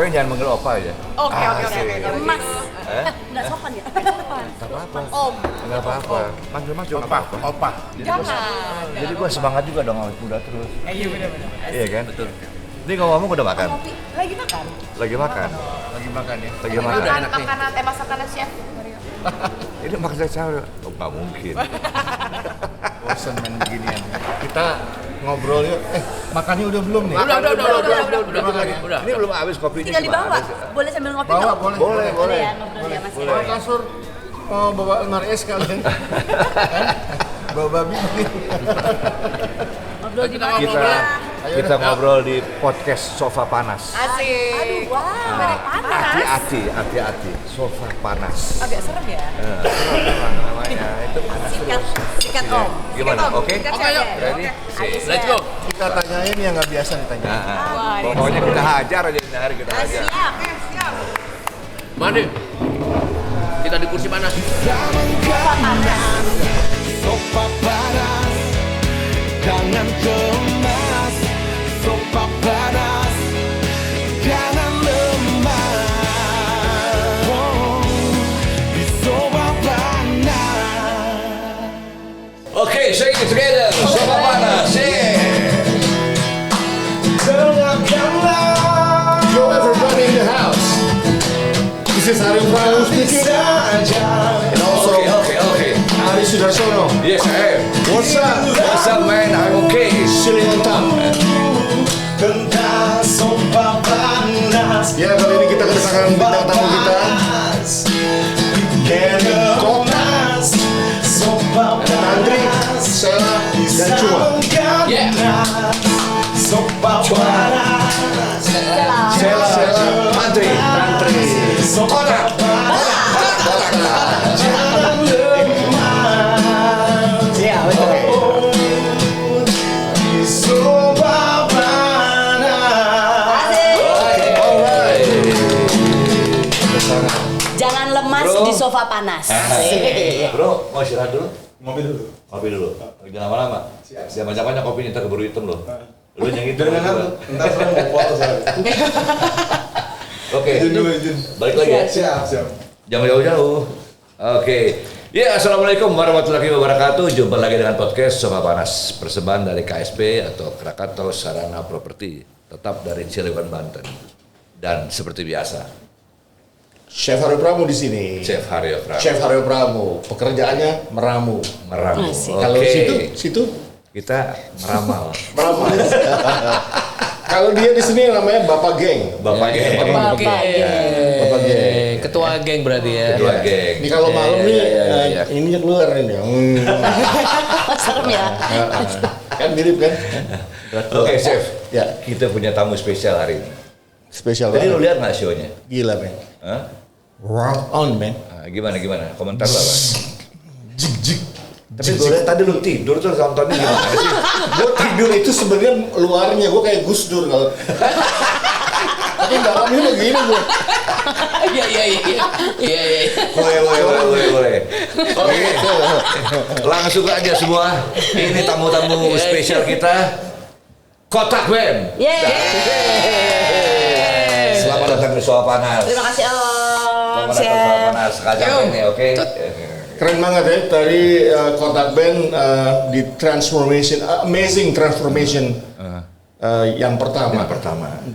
Pokoknya jangan manggil opa aja. Oke. Mas. Enggak sopan ya? Enggak apa-apa. Om. Enggak apa-apa. Manggil Mas juga apa-apa. Opa. Jangan. Jadi gua semangat juga dong awet muda terus. Iya benar-benar. Iya kan? Betul. Ini ngomong udah makan? Lagi makan. Lagi makan? Lagi makan ya. Lagi makan? Makanan, masakan chef. Ini maksud saya, oh, nggak mungkin. Bosan main beginian. Kita ngobrol yuk. Makannya udah belum nih? Udah. Ini belum habis kopinya. Tinggal dibawa. gimana sih? Boleh sambil ngopi Bawa, nggak? boleh. Boleh. Ya, ngobrol ya Mas. Bawa kasur. Oh, bawa lemari es kalian. Bawa babi. Ngobrol di mana? Kita ngobrol di podcast Sofa Panas. Asik. Aduh, merek panas. Hati-hati, sofa panas. Agak serem ya. Namanya itu panas terus. Sikat Om. Gimana? Oke? Oke, yuk. Ready? Let's go. Kita tanyain yang nggak biasa ditanya. Pokoknya kita hajar aja ini hari kita hajar. Siap. Mandi. Kita di kursi panas. Sofa panas, jangan cemas. Sofa panas, jangan lemah. Oh, di sofa panas. Oke, shake it together. Sofa panas. Yo everybody in the house. This is Arif Pramu speaking. And also Okay. Ari Sudarsono. Yes, I am. What's up? What's up, man? I'm okay. Chilling on top. Tentang sofa panas. Ya, kali ini kita kedatangan bintang tamu kita. Panas, sofa Andri, panas. Sela, dan Cuma. Sofa panas. Sela, Mantri. Sofa panas. Jangan lemah. Iya, betul. Di sofa panas. Jangan lemas Bro. di sofa panas. Bro, mau istirahat dulu? Ngopi dulu. Kopi dulu. Jangan lama-lama. Jangan banyak-banyak kopinya, ntar keburu hitam loh. Lu yang itu. Entar saya mau foto saya. Oke. Izin. Balik lagi ya. Siap. Jangan jauh-jauh. Oke. Ya, assalamualaikum warahmatullahi wabarakatuh. Jumpa lagi dengan podcast Sofa Panas, persembahan dari KSP atau Krakatau Sarana Properti, tetap dari Cilegon, Banten. Dan seperti biasa, Chef Haryo Pramu di sini. Chef Haryo Pramu. Chef Haryo Pramu. Pekerjaannya meramu. meramu. Kalau situ kita meramal. meramu. Kalau dia di sini namanya Bapak Geng. Bapak geng. Bapak Geng. Ketua geng berarti ya. Ketua geng. Ini kalau malam nih ini keluar ini. Serem ya. Kan mirip kan? Oke, Chef. Ya, Kita punya tamu spesial hari ini. spesial Tadi lu banget. lihat nggak show-nya? Gila, men. Hah? Rock on, man. Nah, gimana? Komentar lu apa? Jig. Tapi gue lihat tadi lu tidur tuh nontonnya gimana sih? Gue tidur itu sebenarnya luarnya gue kayak Gus Dur kalau. Tapi dalamnya begini gue. Iya. Boleh. Oke. Langsung aja semua. Ini tamu-tamu spesial kita. Kotak Band. Selamat datang di Sofa Panas. Terima kasih Om. Selamat datang di Sofa Panas. Kajak ini, oke? Keren banget ya tadi Kotak Band di transformation, amazing transformation yang pertama.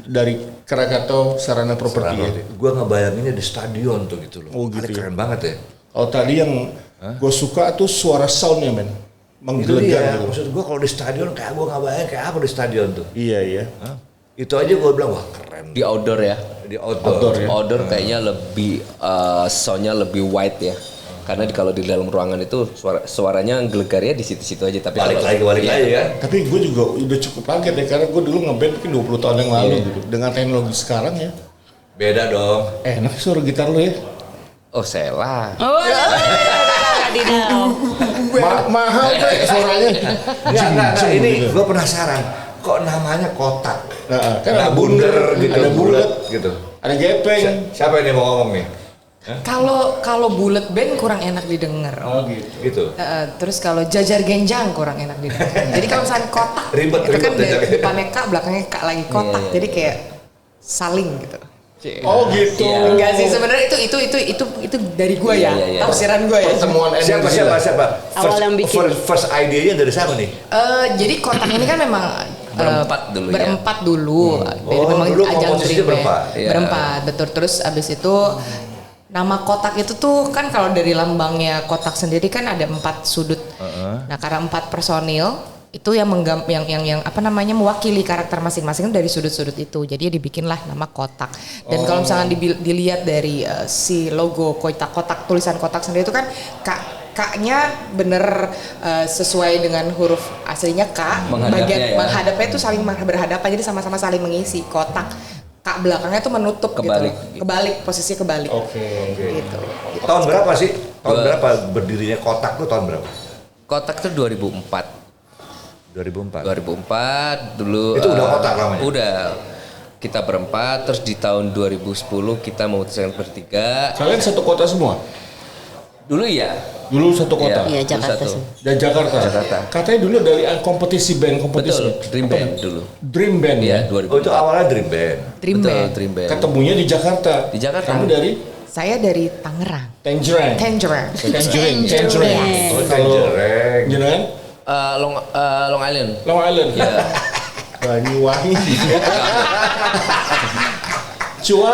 Dari Krakatau Sarana Properti. Ya. Gue ngebayanginnya di stadion tuh gitu loh. Oh, gitu ya. Keren banget ya. Kalau tadi yang gue suka tuh suara soundnya, men. Itu dia. Menggelegar gitu. Maksud gue kalau di stadion kayak gue nggak bayangin kayak apa di stadion tuh. Iya. Hah? Itu aja gue bilang wah keren. Di outdoor ya. Di outdoor. ya. Outdoor kayaknya lebih soundnya lebih wide ya. Karena kalau di dalam ruangan itu suaranya gelegarnya di situ-situ aja. Tapi Balik kalau- lagi ya. Tapi gue juga udah cukup kaget ya karena gue dulu ngeband mungkin 20 tahun yang lalu gitu. Dengan teknologi sekarang ya. Beda dong. Enak suara gitar lu ya. Oh, Sela. Mahal tuh suaranya. Enggak. Ini gitu. gue penasaran. Kok namanya kotak? Nah, kan Ada ada bunder, gitu. ada bulat, gitu. ada gepeng. Siapa ini mau ngomong nih? Kalau bulat band kurang enak didengar. Oh gitu. Gitu. Terus kalau jajar genjang kurang enak didengar. Jadi kalau misalnya kotak, Ribet, itu kan jajar genjang. depannya K, belakangnya K lagi kotak. Jadi kayak saling gitu. Oh gitu. Iya. Enggak sih sebenarnya itu dari gua ya, Iya. tafsiran gua ya. Pertemuan Siapa? Awal yang bikin. First idenya dari siapa nih? Jadi kotak ini kan memang Berempat dulu ya. berempat dulu. Jadi Oh, memang dulu ajang komposisinya dream berempat? Iya. Berempat, betul. Terus abis itu nama kotak itu tuh kan kalau dari lambangnya kotak sendiri kan ada 4 sudut. Nah karena 4 personil itu yang yang apa namanya mewakili karakter masing-masing dari sudut-sudut itu. Jadi dibikinlah nama kotak. Dan kalau misalnya dilihat dari si logo kotak tulisan kotak sendiri itu kan K-nya bener sesuai dengan huruf aslinya K. Menghadapnya Bagian ya. menghadapnya itu saling berhadapan jadi sama-sama saling mengisi kotak. K belakangnya tuh menutup Kebalik. gitu. Kebalik, posisinya kebalik. Oke. Gitu. Tahun berapa sih? Tahun berapa berdirinya kotak tuh tahun berapa? Kotak tuh 2004 dulu. Itu udah kotak namanya? Udah. Kita berempat, terus di tahun 2010 kita memutuskan bertiga. Kalian satu kota semua? Dulu ya. Dulu satu kota? Iya, dulu Jakarta satu. sih. Dan Jakarta? Jakarta. Katanya dulu dari kompetisi band. Betul, Dream Band dulu. Dream Band Iya, ya? 2004. Oh itu awalnya Dream Band. Dream Betul, Band. Dream Band. Ketemunya di Jakarta? Di Jakarta. Kamu dari? Saya dari Tangerang. Tangerang? Tangerang. Tangerang. Oh Kalau Tangerang. jenengan? Long Island. Long Island? Iya. Banyuwangi. Cua?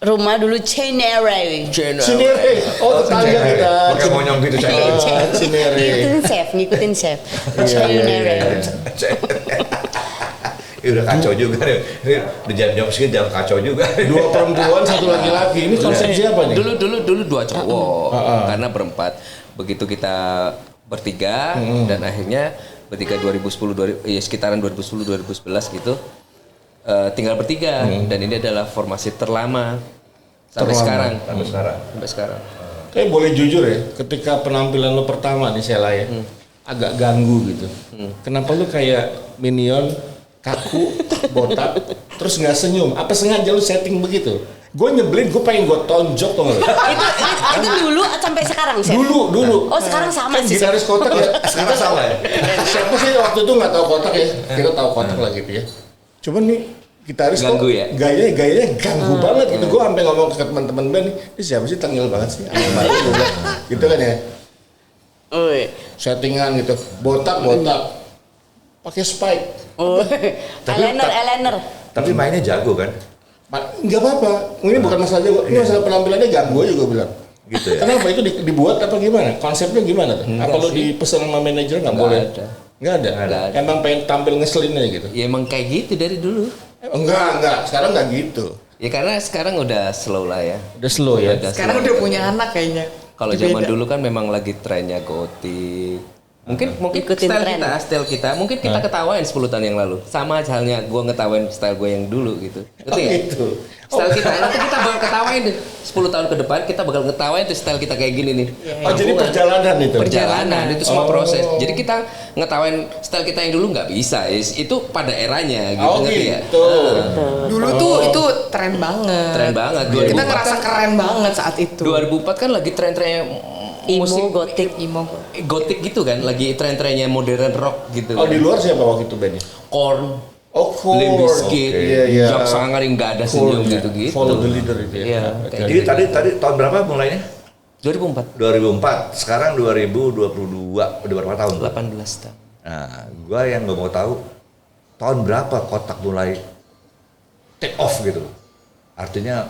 Rumah dulu Cinere. Cinere. Oh tetangga kita. Pakai monyong gitu saya. Cinere. Ngikutin chef. Iya, iya, Cinere. Ini udah kacau juga nih. Ini udah jam segini jam kacau juga. 2 perempuan, 1 laki-laki. Ini konsep siapa nih? Dulu 2 cowok. Karena berempat. Begitu kita bertiga dan akhirnya bertiga 2010 sekitaran 2010 2011 gitu. Tinggal bertiga dan ini adalah formasi terlama sampai sekarang. Sampai sekarang. Kayak boleh jujur ya, ketika penampilan lo pertama di Sela ya, agak ganggu gitu. Kenapa lu kayak Minion, kaku, botak, terus nggak senyum? Apa sengaja lu setting begitu? Gue nyebelin, gue pengen gue tonjok tuh. itu dulu sampai sekarang chef. Dulu. Oh sekarang sama Kan sih. gitaris kotak ya. Sekarang sama ya? Siapa sih waktu itu nggak tahu kotak ya? Kita tahu kotak lah gitu ya. Cuman nih gitaris Ganggu kok ya? gayanya ganggu banget gitu. Gue sampai ngomong ke teman-teman band, ini siapa sih tengil banget sih? Aneh banget gua bilang. Gitu kan ya. Settingan gitu, botak, pakai spike. Oh. Eyeliner. Tapi mainnya jago kan? Nggak apa-apa. Ini bukan masalah jago. Ini masalah penampilannya ganggu aja gue bilang. Gitu ya? Kenapa itu dibuat apa gimana? Konsepnya gimana tuh? Apa lo dipesan sama manajer nggak boleh? ada. Nggak ada. ada. Emang pengen tampil ngeselin aja gitu. Ya emang kayak gitu dari dulu. Enggak. Sekarang nggak gitu. Ya karena sekarang udah slow lah ya. Udah slow ya. Sekarang udah punya anak kayaknya. Kalau zaman Beda. dulu kan memang lagi trennya gotik. Mungkin Ikutin tren. style kita, mungkin kita ketawain 10 tahun yang lalu. Sama halnya gue ngetawain style gue yang dulu gitu. Ngerti nggak? Gitu. Style kita, nanti kita bakal ketawain deh. 10 tahun ke depan kita bakal ngetawain tuh style kita kayak gini nih. Oh jadi perjalanan itu. Perjalanan itu semua Oh. proses. Jadi kita ngetawain style kita yang dulu nggak bisa. Itu pada eranya gitu, Oh ngerti ya? gitu. Dulu tuh itu tren banget. Tren banget. Kita 2004 ngerasa kan- keren banget saat itu. 2004 kan lagi tren-trennya Emo, musik gotik. Emo. gotik gitu kan, lagi tren-trennya modern rock gitu. Oh di luar siapa waktu itu bandnya? Korn, Oh Korn. Limp Bizkit, Oke, iya. Jok Sangar yang nggak ada Korn, senyum ya. gitu-gitu. Follow the leader itu ya. Iya, Oke. kayak Jadi tadi tahun berapa mulainya? 2004, 2004. Sekarang 2022. Udah berapa tahun? 18 tahun. Nah, gua yang nggak mau tahu tahun berapa kotak mulai take off gitu. Artinya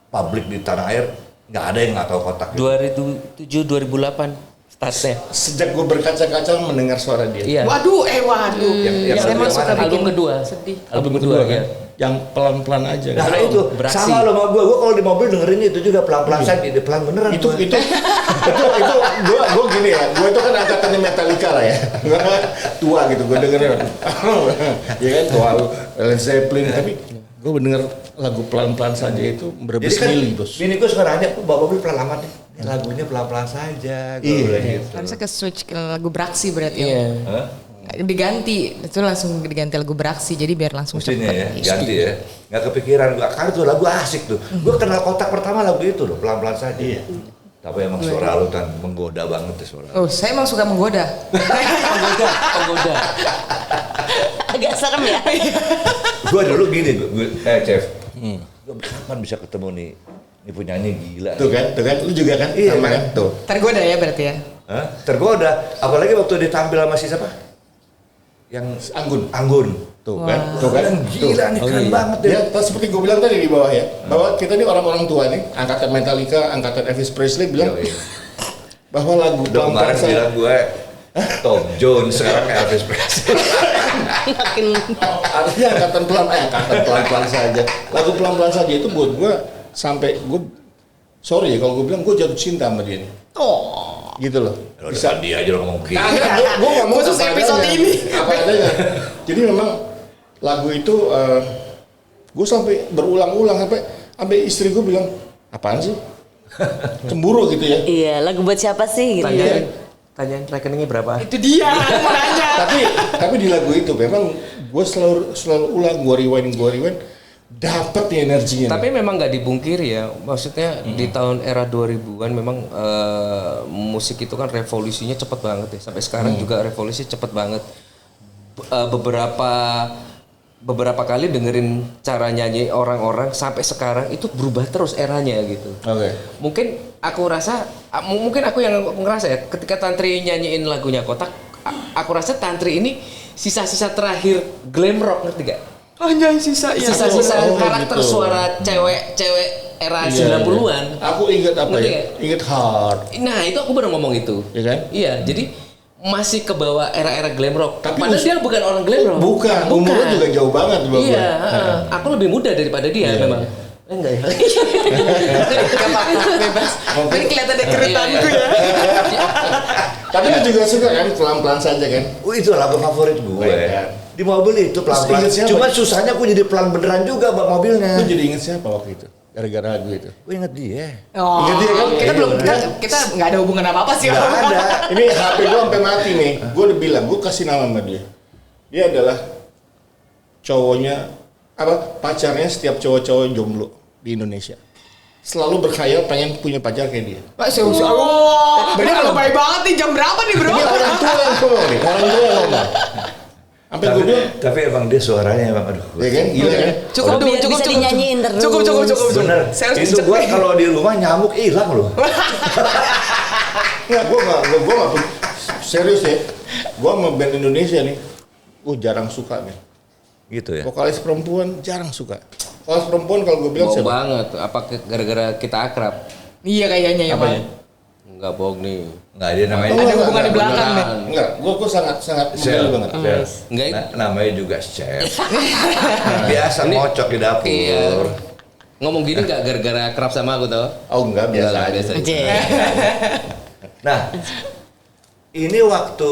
publik di tanah air nggak ada yang nggak tahu kotak. Gitu. 2007, 2008 startnya. Sejak gue berkaca-kaca mendengar suara dia. Iya. Waduh. Yang Saya yang emang mana suka nih? bikin Album kedua. sedih. Album kedua kan? Yang pelan-pelan aja. Nah kan? itu beraksi. sama lo sama gua kalau di mobil dengerin itu juga pelan-pelan saja, pelan beneran. itu gua. itu gue gini ya, gue itu kan angkatannya Metallica lah ya, tua gitu gue dengerin, ya kan tua Led Zeppelin, tapi gue denger lagu pelan-pelan saja itu Jadi berebes kan milih bos. bini gua suka nanya, kok bapak mobil pelan amat nih? Ya, lagunya pelan-pelan saja. Gua Iya. bilang gitu. Harusnya ke switch ke lagu beraksi berarti. Iya. Hah? Diganti, itu langsung diganti lagu beraksi jadi biar langsung Mestinya ya, cepet. ganti ya. Nggak kepikiran gua, karena tuh lagu asik tuh. Gua kenal kotak pertama lagu itu loh, pelan-pelan saja. Iya. Tapi emang suara lu kan menggoda banget tuh suara. Oh, saya emang suka menggoda. Penggoda. Agak serem ya. Gua dulu gini, Chef. Gua kapan bisa ketemu nih penyanyi gila. Tuh kan, lu juga kan? Iya, sama kan? kan? Tuh. Tergoda ya berarti ya. Hah? Tergoda, apalagi waktu ditampil sama si siapa? Yang Anggun. Tuh kan? Tuh kan? Gila nih, keren banget Ya, seperti gue bilang tadi di bawah ya, bahwa kita ini orang-orang tua nih, angkatan Metallica, angkatan Elvis Presley bilang bahwa lagu Udah kemarin bilang gue Tom Jones, sekarang Elvis Presley. Artinya angkatan pelan-pelan saja. Lagu pelan-pelan saja itu buat gue sampai gue sorry ya kalau gue bilang gue jatuh cinta sama dia nih. Gitu loh. Bisa dia aja lo ngomong gitu. Gue ngomong Khusus apa episode adanya, ini. apa adanya. Jadi memang lagu itu gue sampai berulang-ulang sampai istri gue bilang apaan sih? Cemburu gitu ya. Iya, lagu buat siapa sih gitu. Tanyain rekeningnya berapa? Itu dia mau nanya. tapi di lagu itu memang gue selalu ulang, gue rewind dapat nih energinya. Tapi memang nggak dipungkiri ya, maksudnya di tahun era 2000-an memang musik itu kan revolusinya cepet banget ya. Sampai sekarang juga revolusi cepet banget. Beberapa kali dengerin cara nyanyi orang-orang sampai sekarang itu berubah terus eranya gitu. Oke. Mungkin aku yang ngerasa ya, ketika Tantri nyanyiin lagunya Kotak, aku rasa Tantri ini sisa-sisa terakhir glam rock, ngerti gak? Hanya sisa ya. Sisa-sisa Oh, karakter gitu. suara cewek era Iya, 90-an. Aku ingat apa Ngerti ya? nggak? Ingat Hard. Nah, itu aku baru ngomong itu. Ya kan? Iya, jadi masih ke bawah era-era glam rock. Tapi Padahal dia bukan orang glam rock. Bukan, umurnya juga jauh banget di bawah Iya, gua. aku lebih muda daripada dia Iya, memang. Enggak ya. Gak apa-apa, bebas. Ini kelihatan ada kerutanku ya. Tapi lu juga suka kan pelan-pelan saja kan? Itu lagu favorit gue. Iya. Di mobil itu pelan-pelan. Terus inget siapa? Cuma susahnya gue jadi pelan beneran juga bak mobilnya. Lu jadi inget siapa waktu itu? Gara-gara lagu itu. Gue inget dia. Oh, Ingat dia kan? kita belum kita nggak ada hubungan apa-apa sih. Gak ada. Ini HP gua sampai mati nih. Gua udah bilang, gua kasih nama sama dia. Dia adalah cowoknya pacarnya setiap cowok-cowok jomblo di Indonesia. Selalu berkhayal pengen punya pacar kayak dia. Pak, bener kalau baik banget nih, jam berapa nih bro? Ini orang tua yang ngomong nih, orang tua yang ngomong. Sampai gua bilang, Tapi emang dia suaranya emang aduh. ya kan, gila kan? Cukup dulu, Biar cukup bisa dinyanyiin terus. Cukup. Bener. Saya harus Itu dicek gue nih. kalau di rumah nyamuk hilang loh. Nggak, gua nggak serius ya. Gua sama band Indonesia nih, gua jarang suka nih. Gitu ya. Vokalis perempuan jarang suka. Vokalis perempuan kalau gua bilang Bohong siapa? banget. Apa gara-gara kita akrab? Iya kayaknya ya Pak. Enggak bohong nih. Nggak dia namanya. Ada hubungan di Enggak, belakang nih. Enggak, gua sangat Sel, memilih banget. Sel. Enggak. Namanya juga chef. Biasa ngocok di dapur. Iya. Ngomong gini nggak gara-gara akrab sama aku tau? Oh enggak, biasa Enggak, aja. biasa aja. Nah, ini waktu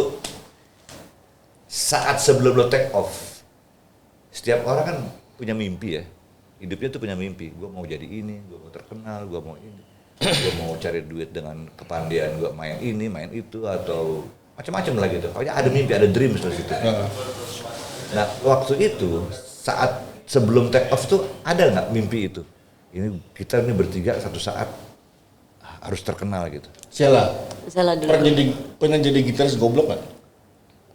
saat sebelum lo take off, setiap orang kan punya mimpi ya. Hidupnya tuh punya mimpi. Gue mau jadi ini, gue mau terkenal, gue mau ini. Gue mau cari duit dengan kepandian, gue main ini, main itu, atau macam-macam lah gitu. Pokoknya ada mimpi, ada dreams di situ. Nah, waktu itu saat sebelum take off tuh ada nggak mimpi itu? Ini kita ini bertiga satu saat harus terkenal gitu. Sheila, Salah dulu. pernah jadi gitaris goblok nggak?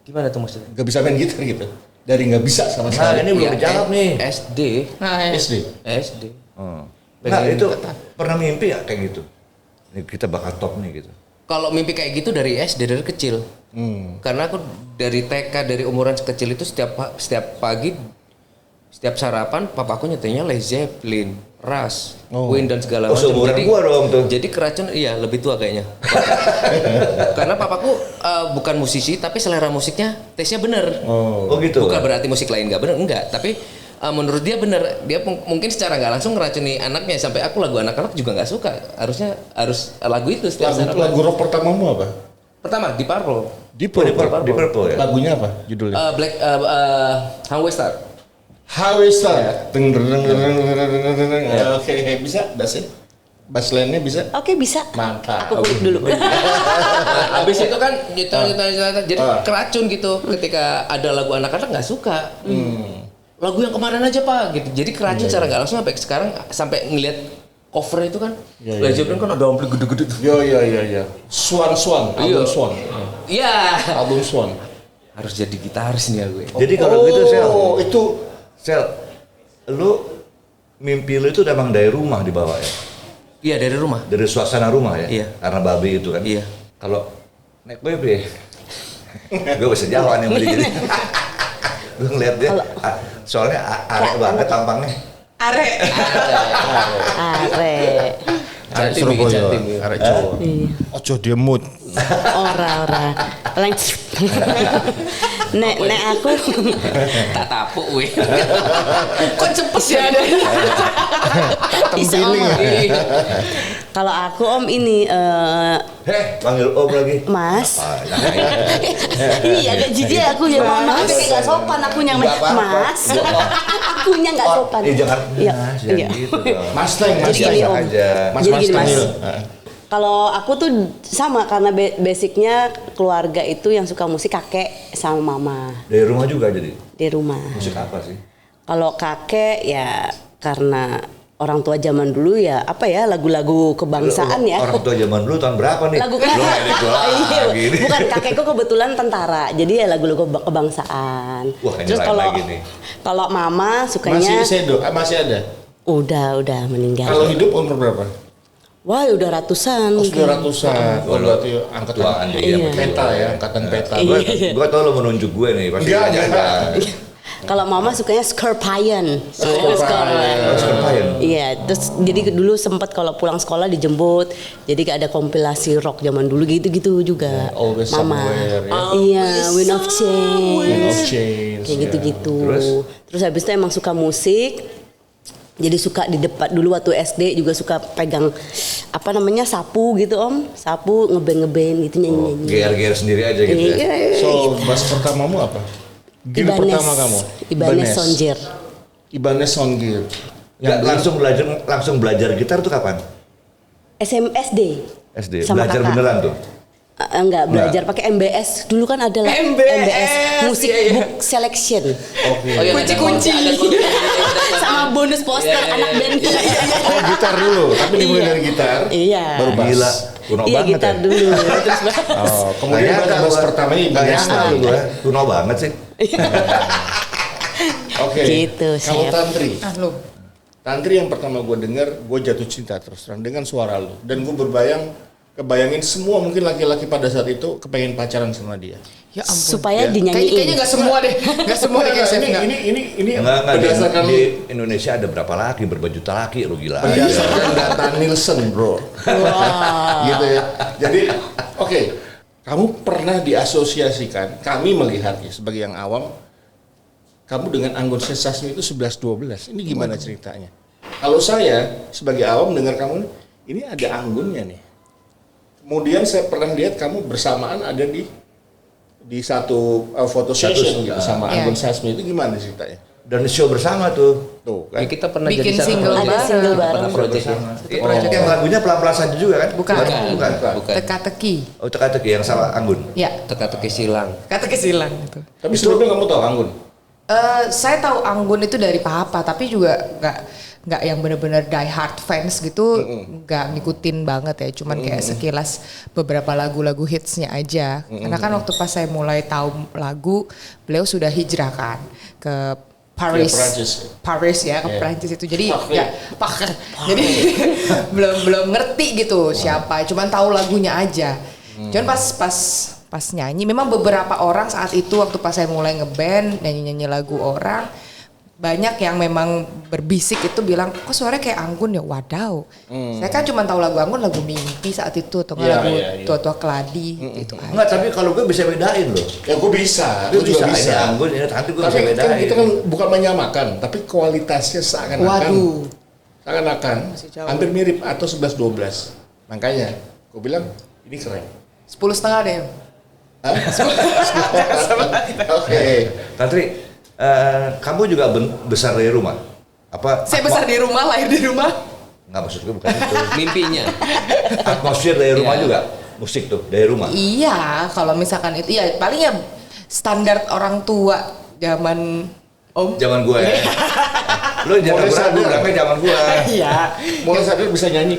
Gimana tuh maksudnya? Gak bisa main gitar gitu. Dari nggak bisa sama Nah, sekali. ini belum dijawab nih. SD. Nah, ya. SD. SD. Nah, itu pernah mimpi ya kayak gitu? Ini kita bakal top nih gitu. Kalau mimpi kayak gitu dari SD, dari kecil. Karena aku dari TK, dari umuran sekecil itu setiap pagi, setiap sarapan, papaku nyetirnya Led Zeppelin, Rush, Queen dan segala Oh, macam. seumuran gua dong tuh. Jadi keracun, iya lebih tua kayaknya. Karena papaku bukan musisi, tapi selera musiknya, taste-nya bener. Oh gitu. Bukan berarti musik lain nggak bener, enggak. Tapi menurut dia bener. Dia mungkin secara nggak langsung ngeracuni anaknya. Sampai aku lagu anak-anak juga nggak suka. Harus lagu itu setiap sarapan. Lagu rock pertamamu apa? Pertama di Purple. Di Di Purple ya. Lagunya apa judulnya? Black Highway Star. Highway Star. Oke, bisa bassnya? Bass line-nya bisa? Oke bisa. Mantap. Aku klik dulu. Habis itu kan jadi keracun gitu. Ketika ada lagu anak-anak nggak suka. Lagu yang kemarin aja pak gitu. Jadi keracun secara nggak langsung sampai sekarang sampai ngelihat cover itu kan. Led Zeppelin kan ada ampli gede-gede. Yo. Swan, album Iya. Swan. Iya. Album Swan. Harus jadi gitaris nih gue. Jadi kalau gitu Sel, Oh, itu Sel, lu mimpi lu itu memang dari rumah dibawa ya? Iya dari rumah. Dari suasana rumah ya? Iya. Karena babi itu kan? Iya. Kalau naik BB, gue bisa jawab nih beli gini. Gue ngeliat dia, soalnya arek banget tampangnya. Are. Arek Jatim, Surabaya, jatim. arek Jawa. Ojo dia mood. Ora. Paling nek aku Tak tapuk weh. Kok cepet ya ada? bisa Tempiling Om. ya? Kalau aku Om ini Panggil om lagi. Mas. Ah, jangan. Iya agak jijik aku ya mohon maaf kayak gak sopan akunya Nggak apa-apa. Mas. Akunya gak sopan. Jangan, Iya. Mas, jangan Iya. gitu dong. Mas Teng, Mas Jadi gini, Teng. Om. aja. Mas Jadi Mas gini, Mas. Tengil. Kalau aku tuh sama karena basicnya keluarga itu yang suka musik kakek sama mama Dari rumah juga jadi? di rumah. Musik apa sih? Kalau kakek ya karena orang tua zaman dulu ya apa ya lagu-lagu kebangsaan ya. Orang tua zaman dulu tahun berapa nih? Lagu Lu ngedek gua Iya, lagi nih. bukan kakekku kebetulan tentara jadi ya lagu-lagu kebangsaan. Wah, ini Terus lain kalau lagi nih. kalau mama Masih sukanya sedo, masih ada. udah meninggal. Kalau hidup umur berapa? Wah udah ratusan. Oh, mungkin. sudah ratusan. Oh, berarti angkatan Tuaan dia. Iya. betul. peta ya, angkatan peta. Gue tau lo menunjuk gue nih, pasti Enggak, aja. enggak. Kalau mama sukanya Scorpion. Scorpion. Iya, terus jadi dulu sempat kalau pulang sekolah dijemput, jadi ada kompilasi rock zaman dulu gitu-gitu juga. Always Mama. Somewhere, ya. Iya, Wind of Change. Wind of Change, Kayak ya. gitu-gitu. Terus? Terus habis itu emang suka musik. Jadi suka di depan dulu waktu SD juga suka pegang apa namanya sapu gitu Om, sapu ngeband gitu nyanyi-nyanyi. GR-GR sendiri aja gitu ya. Iya. So, bass pertamamu apa? Gear pertama kamu? Ibanez Sonjer. Ibanez Sonjer. Nggak, langsung belajar gitar tuh kapan? SD. SD. Sama Belajar kakak. beneran tuh? Enggak, belajar pakai MBS. Dulu kan ada lah MBS, Music iya, iya. Book Selection. Oke. Oh, iya, Kunci-kunci. ada Sama bonus poster Iya, iya, anak iya. band. Oh, gitar dulu, tapi dimulai Iya. dari gitar. Iya. Baru bass. Gila, kuno Iya banget gitar ya. dulu. Terus Oh, kemudian bass pertamanya Nggak Ibanez. nyangka lu gue, kuno banget sih. Oke. Gitu, Kalau Chef. tantri. Ah lu. Tantri yang pertama gue dengar, gue jatuh cinta terus terang dengan suara lu. Dan gue kebayangin semua mungkin laki-laki pada saat itu kepengen pacaran sama dia. Ya ampun. supaya Ya. dinyanyiin. Kayaknya nggak semua deh. Nggak semua deh kayak saya nggak. Ini Enggak, berdasarkan di Indonesia ada berapa laki, berapa juta laki, lu gila. berdasarkan data Nielsen, bro. Gitu ya. Jadi, oke, kamu pernah diasosiasikan, kami melihatnya sebagai yang awam, kamu dengan Anggun C. Sasmi itu 11-12. Ini gimana ceritanya? Kalau saya sebagai awam dengar kamu, ini ada Anggunnya nih. Kemudian saya pernah lihat kamu bersamaan ada di satu foto session gitu sama Iya. Anggun Sasmi, itu gimana ceritanya? Dan show bersama tuh. Tuh Ya, kan. kita pernah Bikin jadi single Ada bareng. single bareng. Pernah project ya. Project yang lagunya pelan-pelan saja juga kan? Bukan. Bukan. Bukan. Teka-teki. Oh, teka-teki yang sama Anggun. Ya, Teka-teki silang. teka-teki silang gitu. Tapi sebelumnya kamu tahu Anggun? Saya tahu Anggun itu dari Papa, tapi juga nggak yang benar-benar die hard fans gitu, nggak ngikutin banget ya. Cuman kayak sekilas beberapa lagu-lagu hitsnya aja. Karena kan waktu pas saya mulai tahu lagu, beliau sudah hijrah kan ke Paris, Ya, Prancis. Paris ya ke Iya. Prancis itu. Jadi Paris. ya jadi belum ngerti gitu siapa. Cuman tahu lagunya aja. Cuman pas nyanyi, memang beberapa orang saat itu waktu pas saya mulai ngeband nyanyi lagu orang, banyak yang memang berbisik itu bilang kok suaranya kayak Anggun ya. Wadaw, saya kan cuma tahu lagu Anggun, lagu Mimpi saat itu atau nggak Iya, lagu iya, iya. Tua-tua Keladi gitu aja. Enggak, tapi kalau gue bisa bedain loh. Ya gue bisa, Gue gue juga bisa, bisa. ini Anggun, ini nanti gue bisa Tapi bedain. kan kita kan bukan menyamakan, tapi kualitasnya seakan-akan Waduh. jauh. hampir mirip atau 11-12. Makanya gue bilang ini keren. 10,5 deh. Oke. Tantri, kamu juga besar dari rumah? Apa? Saya besar di rumah, lahir di rumah. Nggak, maksud gue bukan itu. Mimpinya. Atmosfer dari rumah Iya. juga? Musik tuh, dari rumah? Iya, kalau misalkan itu ya paling ya standar orang tua zaman Om. Zaman gue ya. Lo jangan Mulai ragu, sadar. berangkat zaman gue. Iya. Mulai sadar bisa nyanyi.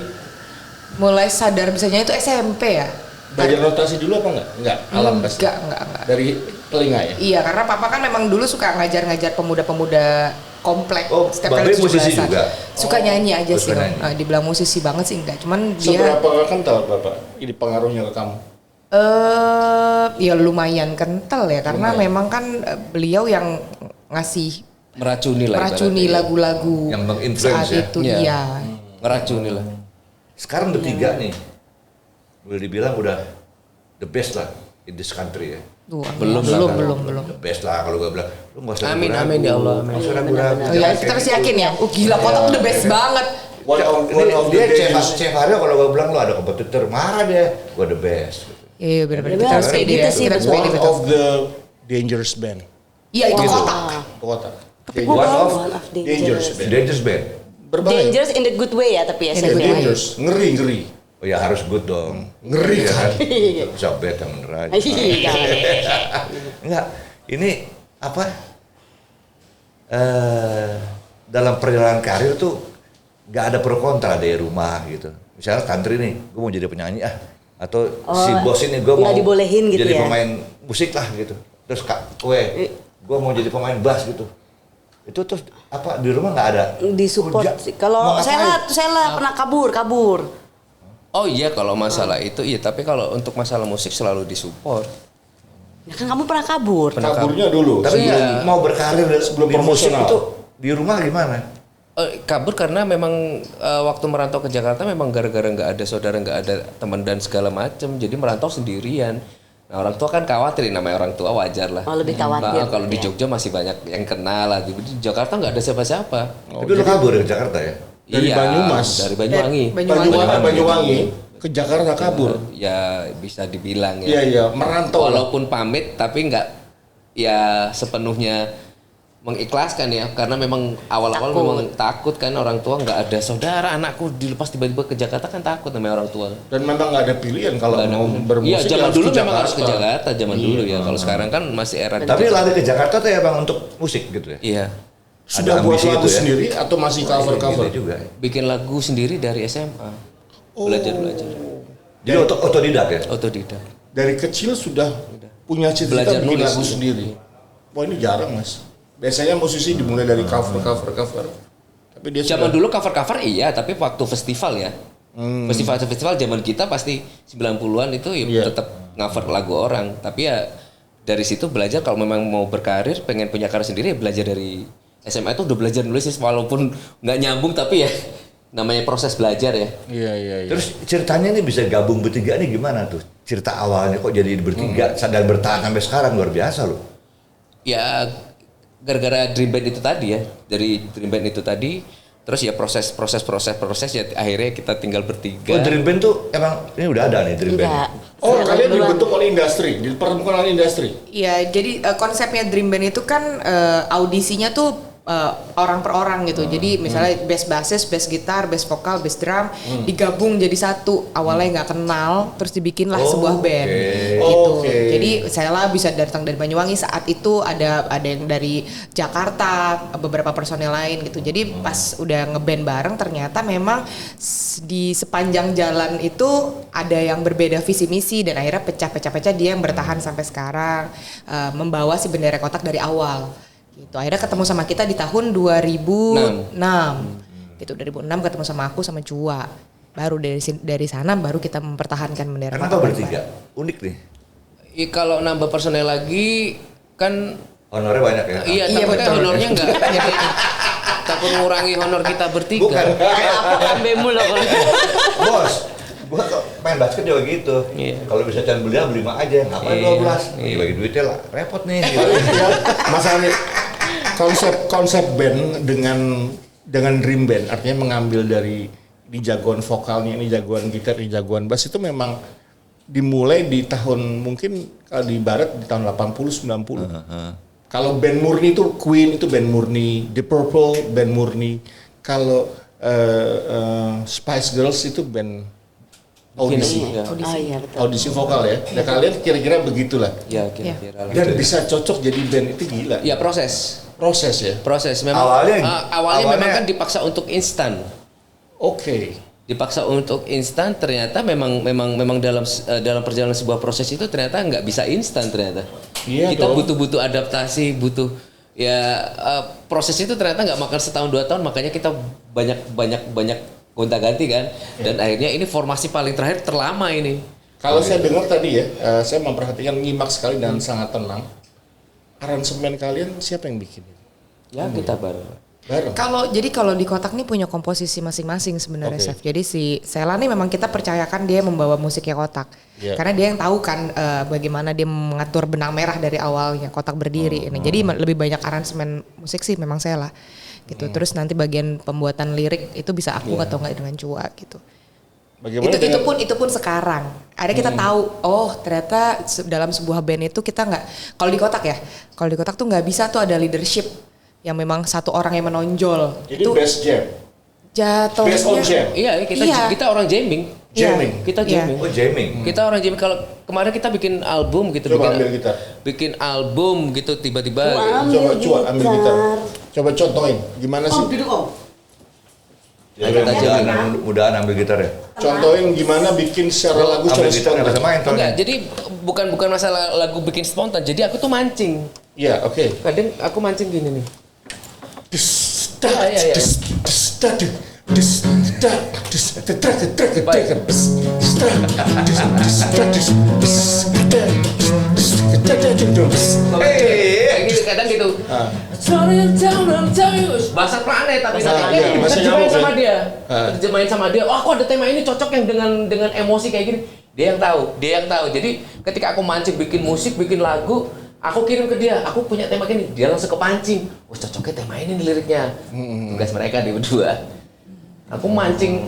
Mulai sadar bisanya itu SMP ya? Belajar notasi dulu apa enggak? Enggak, alam pasti. Enggak. Dari telinga ya. Iya, karena papa kan memang dulu suka ngajar-ngajar pemuda-pemuda komplek. Setiap Babe kali 17-an. musisi juga? Suka nyanyi aja suka sih. nyanyi. Dibilang musisi banget sih enggak, cuman dia Seberapa kental Bapak ini pengaruhnya ke kamu? ya lumayan kental ya karena memang kan beliau yang ngasih Meracuni meracuni ibaratnya. lagu-lagu Yang menginfluence saat ya? itu Iya. iya. Ngeracuni lah. Sekarang bertiga nih, boleh dibilang udah the best lah in this country ya. Tuh, Belum belum. The best lah kalau gue bilang, lu nggak usah Amin, ragu-ragu. amin, ya Allah, amin. Nggak usah ragu-ragu. Oh ya, kita harus yakin ya. Gila kotak udah best banget. One of Dia the Chef days. Chef Haryo kalau gue bilang lu ada kompetitor, marah dia, gue the best. Gitu. Iya benar-benar Bener, kita harus kayak pede gitu ya. sih, Kita harus betul. pede One betul. of the dangerous band. Iya itu Gitu. kotak. Kota. One of One of dangerous band. dangerous band. Berbahaya. Dangerous in the good way ya tapi ya. In the good way. Dangerous. Ngeri. Oh ya harus good dong. Ngeri Iya kan? Bisa bad yang bener aja. Iya. Enggak, ini apa? Dalam perjalanan karir tuh nggak ada pro kontra dari rumah gitu. Misalnya country nih, gue mau jadi penyanyi atau si bos ini gue mau nggak dibolehin gitu jadi ya? pemain musik lah gitu. Terus gue mau jadi pemain bass gitu. Itu terus apa di rumah nggak ada? Disupport Kerja. sih. Kalau Mau ngapain? saya lah pernah kabur. Oh iya kalau masalah itu iya, tapi kalau untuk masalah musik selalu disupport. Ya kan kamu pernah kabur. Kaburnya dulu. Tapi Iya. mau berkarir Sebelum di musik profesional. itu di rumah gimana? Kabur karena memang waktu merantau ke Jakarta memang gara-gara nggak ada saudara, nggak ada teman dan segala macem, jadi merantau sendirian. Nah orang tua kan khawatir, namanya orang tua wajar lah. Oh, lebih khawatir, Nah, kalau di ya. Jogja masih banyak yang kenal lah. Di Jakarta nggak ada siapa-siapa. Tapi lu kabur dari Jakarta ya? Dari Iya, Banyumas. Dari Banyuwangi. Banyuwangi ke Jakarta kabur. Ya bisa dibilang ya. Iya, merantau. Walaupun pamit tapi nggak ya sepenuhnya mengikhlaskan ya, karena memang awal-awal Takut. memang takut kan, orang tua nggak ada saudara, anakku dilepas tiba-tiba ke Jakarta kan takut namanya orang tua. Dan memang nggak ada pilihan kalau Nggak ada. mau bermusik. Iya, zaman harus dulu ke memang harus ke Jakarta. Jakarta zaman dulu ya. Kalau sekarang kan masih era Tapi lari ke Jakarta tuh ya bang untuk musik gitu ya? Iya. Sudah Ada buat ambisi lagu itu ya? sendiri atau masih cover-cover? Gila juga. Bikin lagu sendiri dari SMA. Belajar. Jadi otodidak ya? Otodidak. Dari kecil sudah punya cita-cita Belajar bikin nulis lagu sudah. sendiri. Wah ini jarang mas. Biasanya musisi dimulai dari cover. Tapi dia Zaman sudah- dulu cover-cover iya, tapi waktu festival ya. Festival zaman kita pasti 90-an itu ya Iya. tetap cover lagu orang. Tapi ya dari situ belajar kalau memang mau berkarir, pengen punya karir sendiri ya belajar dari SMA itu udah belajar nulis sih, walaupun nggak nyambung tapi ya namanya proses belajar ya. Iya. Terus ceritanya ini bisa gabung bertiga nih gimana tuh? Cerita awalnya kok jadi bertiga dan bertahan sampai sekarang luar biasa loh. Ya gara-gara Dream Band itu tadi ya, dari Dream Band itu tadi, terus ya proses ya akhirnya kita tinggal bertiga. Oh Dream Band tuh emang ini udah ada nih Dream Band. Enggak. Oh Saya kalian duluan. dibentuk oleh industri, dipertemukan oleh industri. Iya, jadi konsepnya Dream Band itu kan audisinya tuh orang per orang gitu. Jadi misalnya bass bassist, bass gitar, bass vokal, bass drum digabung jadi satu. Awalnya nggak kenal, terus dibikinlah sebuah band. Gitu. Oke. Jadi saya lah bisa datang dari Banyuwangi, saat itu ada yang dari Jakarta, beberapa personel lain gitu. Jadi pas udah ngeband bareng ternyata memang di sepanjang jalan itu ada yang berbeda visi misi dan akhirnya pecah dia yang bertahan sampai sekarang, membawa si Bendera Kotak dari awal. Gitu. Akhirnya ketemu sama kita di tahun 2006. Gitu 2006 ketemu sama aku sama Cua. Baru dari sana baru kita mempertahankan Bendera Kenapa Kotak. bertiga? Unik nih. Kalau nambah personel lagi kan Honornya banyak ya? iya, Iya, takutnya betul. honornya enggak. Takut ngurangi honor kita bertiga. Bukan. Apa ambemu loh kalau. Bos, gua kok main basket juga gitu. Iya. Kalau bisa can beli 5 aja, ngapain Iya. 12? Bagi duitnya lah, repot nih. Gitu. Masalahnya konsep band dengan Dream Band artinya mengambil dari ini jagoan vokalnya, ini jagoan gitar, ini jagoan bass itu memang dimulai di tahun mungkin kalau di barat di tahun 80 90. Kalau band murni itu Queen itu band murni, The Purple band murni. Kalau Spice Girls itu band audisi. Iya. Oh iya betul. Audisi vokal ya. Nah kalian kira-kira begitulah. Ya kira-kira lah. Dan bisa cocok jadi band itu gila. Ya proses Proses ya. memang awalnya awalnya- memang kan dipaksa untuk instan. Oke. Dipaksa untuk instan, ternyata memang dalam perjalanan sebuah proses itu ternyata nggak bisa instan ternyata. Iya Kita dong. butuh adaptasi, butuh proses itu ternyata nggak makan setahun 2 tahun, makanya kita banyak gonta-ganti kan. Dan akhirnya ini formasi paling terakhir terlama ini. Kalau saya dengar tadi ya, saya memperhatikan nyimak sekali dan sangat tenang. Aransemen kalian siapa yang bikin? Ya kita bareng. Kalau di Kotak nih punya komposisi masing-masing sebenarnya, Oke. Chef. Jadi si Sela nih memang kita percayakan dia membawa musiknya Kotak. Iya. Karena dia yang tahu kan bagaimana dia mengatur benang merah dari awalnya Kotak berdiri ini. Jadi lebih banyak aransemen musik sih memang Sela gitu. Terus nanti bagian pembuatan lirik itu bisa aku atau enggak dengan Cua gitu. Bagaimana Itu pun sekarang. Akhirnya kita tahu, oh ternyata dalam sebuah band itu kita nggak, kalau di Kotak tuh nggak bisa tuh ada leadership yang memang satu orang yang menonjol. Jadi Itu best jam. jatuhnya. Based on jam. Iya, kita orang jamming. Jamming. Kita Iya. jamming. Oh jamming. Kita orang jamming. Kalau kemarin kita bikin album gitu, Coba ambil gitar. bikin album gitu tiba-tiba. Coba ambil gitar. Coba contohin gimana sih? Duduk Om. Jadi mudahan ambil gitar ya. Contohin gimana bikin secara lagu Ambil secara gitar nggak bisa spontan. main Tony. Enggak, jadi bukan masalah lagu bikin spontan. Jadi aku tuh mancing. Iya, oke. Kadang aku mancing gini nih. Iya. Kayak gitu, kadang gitu. Bahasa planet tapi iya, bahasa terjemahin nyamuk sama ya. dia. Terjemahin sama dia. Oh, aku ada tema ini cocok yang dengan emosi kayak gini. Dia yang tahu. Jadi ketika aku mancing bikin musik, bikin lagu, aku kirim ke dia. Aku punya tema gini. Dia langsung kepancing. Wah, cocoknya tema ini nih liriknya. Tugas mereka di berdua. Aku mancing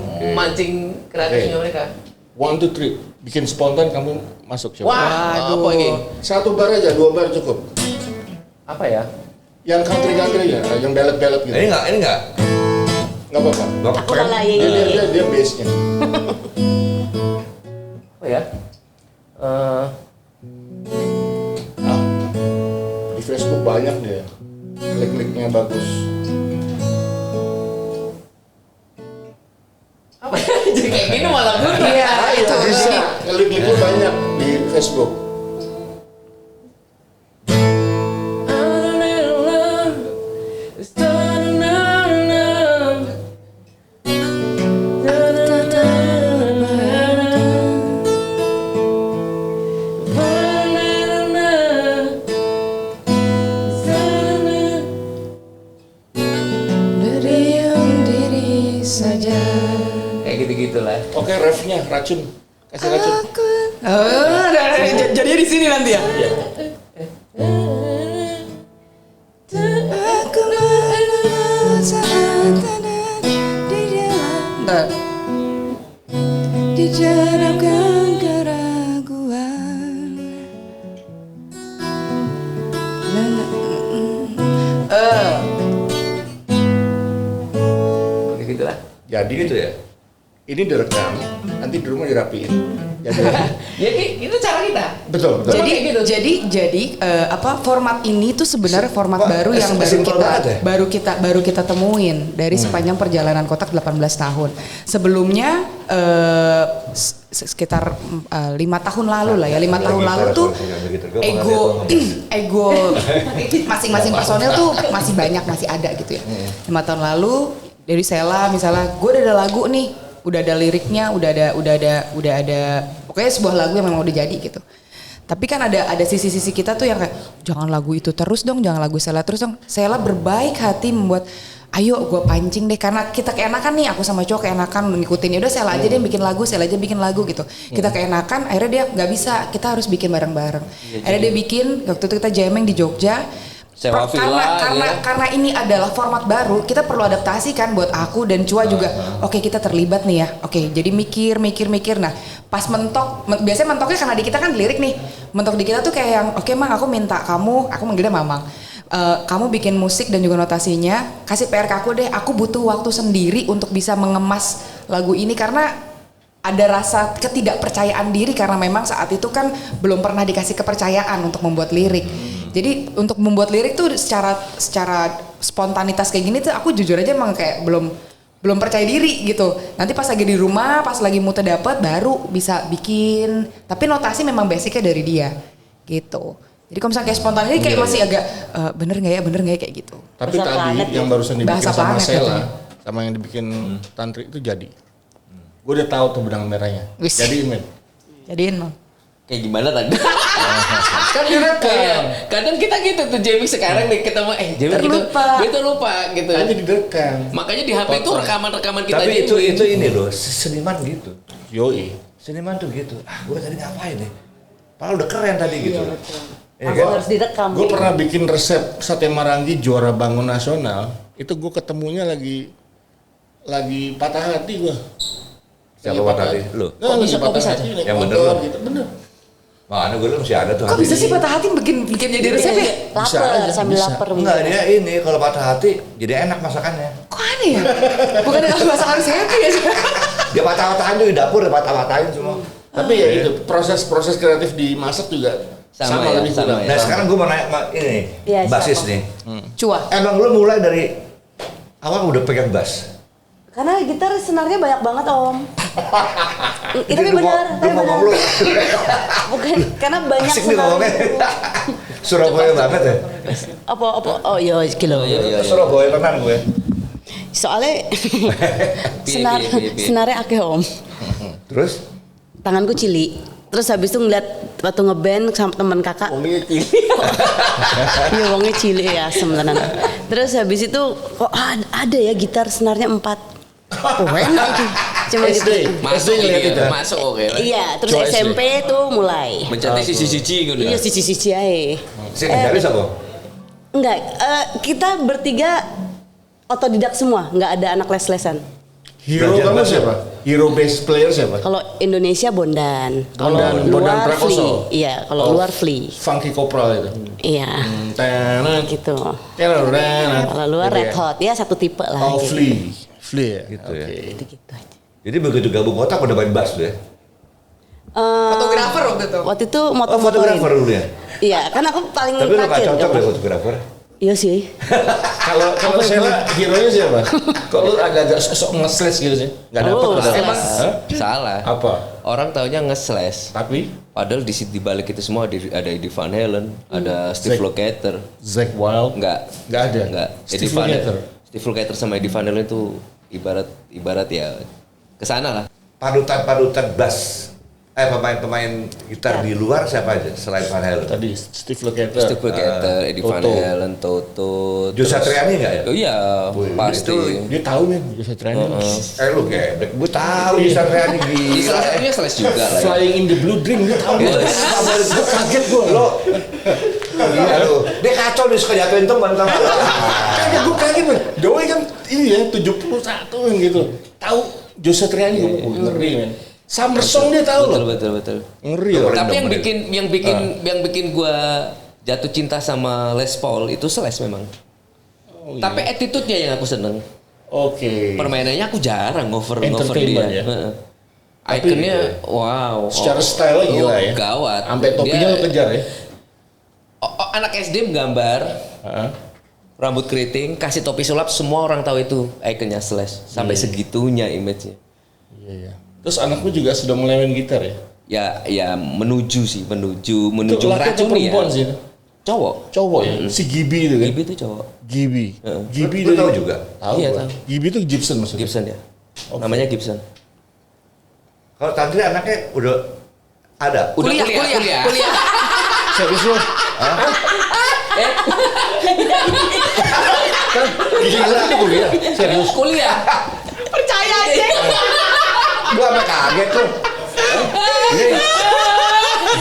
kreatifnya mereka. 1, 2, 3, bikin spontan kamu masuk coba. Wah, apa ini? 1 bar aja, 2 bar cukup. Apa ya? Yang country ya, yang belet gitu. Ini enggak. Nggak apa-apa. Aku kalah ya. Dia base-nya. Apa ya? Di Facebook banyak dia. Klik-kliknya bagus. Apa ya? Jadi kayak gini malah gue. Iya, itu. Bisa. Klik-kliknya banyak di Facebook. Berdiam diri saja. Kayak gitu-gitu lah. Oke, refnya racun. Kasih racun. Jadinya di sini nanti ya. Iya. Aku merasa ada di dalam dijarapkan keraguan. Gitu lah. Jadi Gitu ya. ini direkam, nanti di rumah dirapiin. Jadi, Ya itu cara kita. betul. Jadi format ini tuh sebenarnya format Wah, baru yang simpel banget ya? baru kita temuin dari sepanjang perjalanan Kotak 18 tahun. Sebelumnya sekitar 5 tahun lalu lah ya. 5 tahun lalu tuh ego masing-masing personil tuh masih ada gitu ya. 5 tahun lalu dari Sela misalnya gue udah ada lagu nih, udah ada liriknya, udah ada pokoknya sebuah lagu yang memang udah jadi gitu. Tapi kan ada sisi-sisi kita tuh yang kayak jangan lagu itu terus dong, jangan lagu Sela terus dong. Sela berbaik hati membuat ayo gue pancing deh karena kita keenakan nih, aku sama cowok keenakan ngikutin, ya udah Sela aja deh bikin lagu, Sela aja bikin lagu gitu. Kita keenakan, akhirnya dia nggak bisa, kita harus bikin bareng-bareng. Akhirnya dia bikin, waktu itu kita jamming di Jogja. Sewa villa, Karena ini adalah format baru, kita perlu adaptasi kan buat aku dan Cua juga. Oke, kita terlibat nih ya. Oke, jadi mikir. Nah, pas mentok, biasanya mentoknya karena di kita kan lirik nih. Mentok di kita tuh kayak yang, oke Mang, aku minta kamu, aku manggilnya Mamang. Kamu bikin musik dan juga notasinya, kasih PR ke aku deh. Aku butuh waktu sendiri untuk bisa mengemas lagu ini karena ada rasa ketidakpercayaan diri karena memang saat itu kan belum pernah dikasih kepercayaan untuk membuat lirik. Jadi untuk membuat lirik tuh secara spontanitas kayak gini tuh aku jujur aja emang kayak belum percaya diri gitu. Nanti pas lagi di rumah, pas lagi moodnya dapet baru bisa bikin. Tapi notasi memang basicnya dari dia gitu. Jadi kalau misalnya kayak spontan ini kayak masih agak bener nggak ya kayak gitu. Tapi Bahasa tadi planet yang ya. barusan dibikin Bahasa sama planet Sela katanya. sama yang dibikin Tantri itu jadi. Gue udah tahu tuh benang merahnya. Wis. Jadiin men. Jadiin Mam. Kayak gimana tadi? Kan direkam. Iya, kadang kita gitu tuh Jamie sekarang nih ketemu Jamie gitu. Terlupa. Gue tuh lupa gitu. Kan jadi direkam. Makanya di HP itu rekaman-rekaman kita Tapi Jamie. itu ini loh, seniman gitu. Yoi. Seniman tuh gitu. Gue tadi ngapain nih? Padahal udah keren tadi gitu. Iya betul. Iya Langsung kan? harus direkam. Gue pernah bikin resep sate Marangi juara bangun nasional. Itu gue ketemunya lagi patah hati gue. Siapa patah hati? Lu? Kok bisa aja? Yang bener lu? gitu. Bener. Mana gue masih ada tuh Kok hati bisa sih ini. patah hati bikin jadi resep ya? Bisa Laper aja, sambil bisa. lapar. Enggak, dia ini kalau patah hati jadi enak masakannya. Kok aneh ya? Bukan kalau masakan happy ya? Dia patah-patahin tuh di dapur, dia patah-patahin semua. Tapi ya itu proses kreatif dimasak juga Sama ya, lebih sama kurang. ya. Nah sekarang gue mau nanya ini, Iya, basis siapa? nih. Cua. Emang lu mulai dari awal udah pegang bass? Karena gitar senarnya banyak banget Om. Tapi Lu benar, lu tapi ngomong benar. lu. Bukan karena banyak Asik nih ngomongnya. Surabaya banget ya. Apa oh iya kilo. Iya. Surabaya tenan gue. Soalnya senar Piye. senarnya akeh Om. Terus? Tanganku cili. Terus habis itu ngeliat waktu ngeband sama teman kakak. Iya wongnya cili ya sebenarnya. Terus habis itu kok ada ya gitar senarnya 4. Oh enak itu. Cuma gitu. Masuk ngeliat gitu. itu. Masuk oke. Iya, terus Coba SD. SMP tuh mulai. Mencari sisi-sisi gitu. Iya sisi-sisi aja. Si Kejaris apa? Enggak, kita bertiga otodidak semua, nggak ada anak les-lesan. Hero Belajar kamu bass siapa? Hero bass player siapa? Kalau Indonesia Bondan, kalau Bondan luar Prakoso. Flea, iya, kalau luar Flea, Funky Kopral itu. iya, Tenan. gitu. Tenan. Kalau luar Gitu Red ya? Hot, ya satu tipe lah. Oh, gitu. Flea ya? Gitu ya. Oke. Gitu aja. Jadi begitu gabung kotak udah main bass tuh ya? Fotografer waktu itu. Waktu itu Oh moto-motoin. fotografer dulu ya? Iya, kan aku paling Tapi lu gak terakhir, cocok kan? deh fotografer. Iya sih. Kalau Sheila hero-nya siapa? Kok lu agak-agak sok nge-slash gitu sih? Gak dapet Oh, padahal. emang Hah? Salah. Apa? Orang taunya nge-slash. Tapi Padahal di balik itu semua ada Eddie Van Halen, ada Steve Zack. Lukather. Zack Wild Enggak. Nggak ada? Enggak. Steve Lukather? Steve Lukather sama Eddie Van Halen itu ibarat ya kesana lah. Panutan bass. Pemain gitar di luar siapa aja selain Van Halen? tadi Steve Lukather. Steve Lukather, Eddie Van Toto. Halen, Toto. Joe terus- Satriani nggak ya? Oh iya, pasti. Dia tahu men, Joshua Training. Lu geblek, gue tahu di Satriani Di gila. salah satunya slash juga lah. Ya. Flying in the Blue Dream, dia tahu. Yes. Gue kaget gue. Lo, iya lu. Dia kacau nih suka jatuhin teman sama. Kaget gue kaget men. Doi kan ini ya 71 yang gitu. Tahu Joshua Training, ngeri men. Summer Song dia tahu loh. Betul. Ngeri loh. Tapi yang bikin gua jatuh cinta sama Les Paul itu slash memang. Tapi attitude-nya yang aku seneng. Oke. Permainannya aku jarang ngover dia. Entertainment ya? Heeh. Tapi Ikonnya wow. Secara style gila ya. Gawat. Sampai topinya Dia- lo kejar ya. Anak SD menggambar Heeh. rambut keriting, kasih topi sulap, semua orang tahu itu ikonnya slash. Sampai segitunya image-nya. Iya. Terus anakmu juga sudah mulai main gitar ya? Ya menuju Itu laki atau meracuni ya. perempuan sih? Cowok. Cowok ya? Si Gibi itu kan? Gibi itu cowok. Gibi. Gibi Lu dari- tahu juga? Tahu. Iya, gua. tahu. Gibi itu Gibson maksudnya. Gibson ya. Namanya Gibson. Kalau Tantri anaknya udah ada. Kuliah. Serius lo? Gila itu kuliah. Serius. Kuliah. Percaya aja. Gua sampai kaget tuh. Ini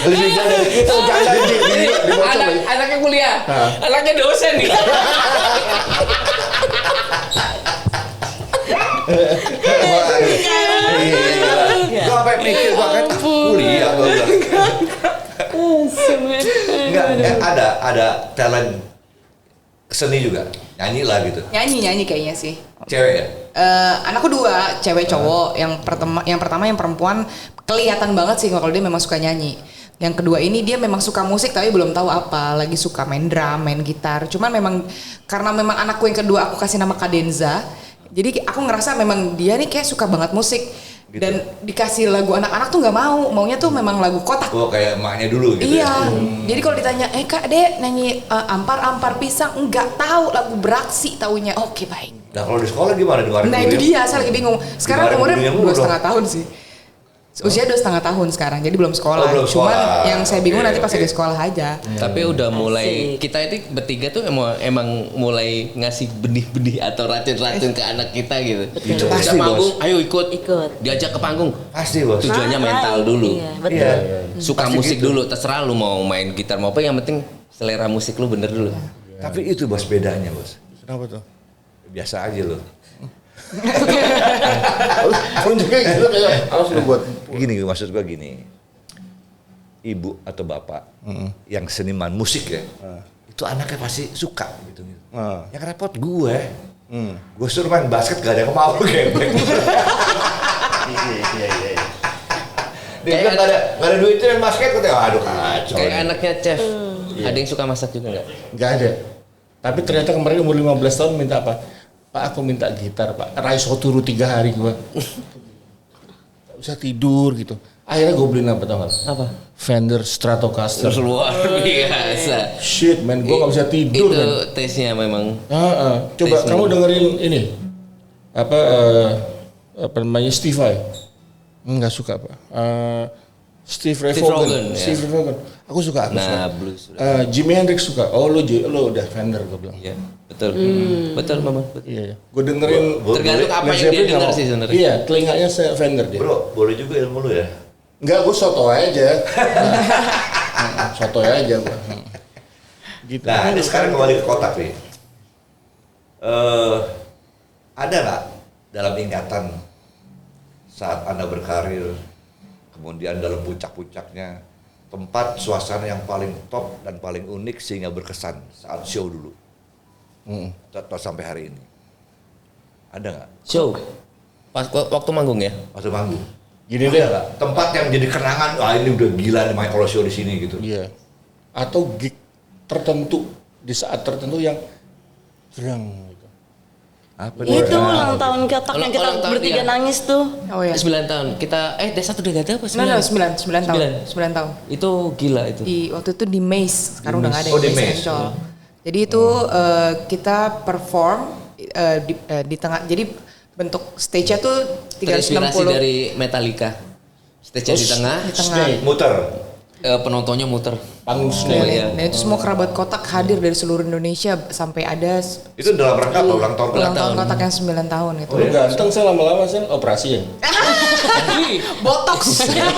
lebih gila dari kita jangan Anaknya kuliah. Anaknya dosen nih. Gua sampai mikir gua kan kuliah gua bilang. Enggak, ada talent seni juga. Nyanyi lah gitu. Nyanyi kayaknya sih. Cewek ya? Anakku 2, cewek cowok. Yang pertama yang perempuan kelihatan banget sih kalau dia memang suka nyanyi. Yang kedua ini dia memang suka musik tapi belum tahu apa, lagi suka main drum, main gitar. Cuman memang karena memang anakku yang kedua aku kasih nama Kadenza. Jadi aku ngerasa memang dia nih kayak suka banget musik. Gitu. Dan dikasih lagu anak-anak tuh nggak mau, maunya tuh memang lagu kotak. Oh kayak emaknya dulu gitu. Iya, jadi kalau ditanya, Kak Dek nyanyi ampar-ampar pisang, nggak tahu lagu beraksi taunya. Oke baik. Nah kalau di sekolah gimana dengerin Nah dulu itu dia, saya lagi bingung. Sekarang Dengerin umurnya dulunya mulu 2,5 tahun sih. Usia 2,5 tahun sekarang, jadi belum sekolah. Oh, belum Cuman sekolah. yang saya bingung Oke, nanti pas oke. lagi sekolah aja. Tapi udah mulai Asik. kita itu bertiga tuh emang mulai ngasih benih-benih atau racun-racun ke anak kita gitu. Itu pasti, Udah manggung, Bos. ayo ikut. Ikut. Diajak ke panggung. Pasti bos. Tujuannya mental Right. dulu. Iya, betul. Iya. Suka Pasti musik gitu. dulu, terserah lu mau main gitar mau apa, yang penting selera musik lu bener dulu. Tapi itu bos bedanya bos. Kenapa tuh? Biasa aja loh. Harus juga gitu kayak harus lu buat. Gini maksud gua gini. Ibu atau bapak yang seniman musik ya, itu anaknya pasti suka gitu. Yang repot gue. Gue suruh main basket gak ada yang mau geblek. Iya. Dia bilang gak ada duitnya main basket, katanya aduh kacau. Kayak anaknya chef. Ada yang suka masak juga nggak? Gak ada. Tapi ternyata kemarin umur 15 tahun minta apa? Pak aku minta gitar pak. Raiso turu 3 hari gua. Gak bisa tidur gitu. Akhirnya gue beliin apa tau gak? Apa? Fender Stratocaster. Luar biasa. Shit man, gue gak bisa tidur Itu man. tesnya memang. Coba Tes kamu nih. dengerin ini. Apa namanya Steve Vai? Enggak suka pak. Steve Ray Steve Vaughan. Vaughan, ya. Steve Ray Vaughan. Aku suka. Nah, blues. Jimi Hendrix suka. Oh lu udah Fender gue bilang. Iya, betul. Betul memang. Betul. Iya. Gue dengerin. Tergantung apa Led yang dia Zeppelin dengar nggak mau. sih sebenarnya. Iya, telinganya Fender dia. Bro, boleh juga ilmu lu ya. Enggak, gue soto aja. Soto aja gue. Gitu. Nah, ini sekarang kembali ke kotak nih. Ada nggak dalam ingatan saat Anda berkarir, kemudian dalam puncak-puncaknya, tempat suasana yang paling top dan paling unik sehingga berkesan saat show dulu? Atau sampai hari ini? Ada nggak? Show. Pas waktu manggung ya. Waktu manggung? Gini deh. Ada nggak? Tempat yang jadi kenangan, wah ini udah gila nih main kalau show di sini gitu. Iya. Atau gig tertentu di saat tertentu yang serang gitu. Apa Itu ulang tahun kotak yang kita Ulang tahun, bertiga iya. nangis tuh. Oh ya. 9 tahun. Kita Desa tuh udah gak ada apa? 9 tahun. 9 tahun. Itu gila itu. Waktu itu di Maze, sekarang udah nggak ada Oh, di Maze Maze. Ancol. Jadi itu kita perform di tengah. Jadi bentuk stage-nya tuh Terinspirasi 360 dari Metallica. Stage di tengah, di tengah. Snake. muter. penontonnya muter. Panggung Oh, Snake. iya. Dan itu semua kerabat kotak hadir dari seluruh Indonesia sampai ada Itu dalam rangka apa ulang tahun? ulang tahun kotak yang 9 tahun itu. Lu ganteng saya lama-lama saya operasi ya. Botox. Iya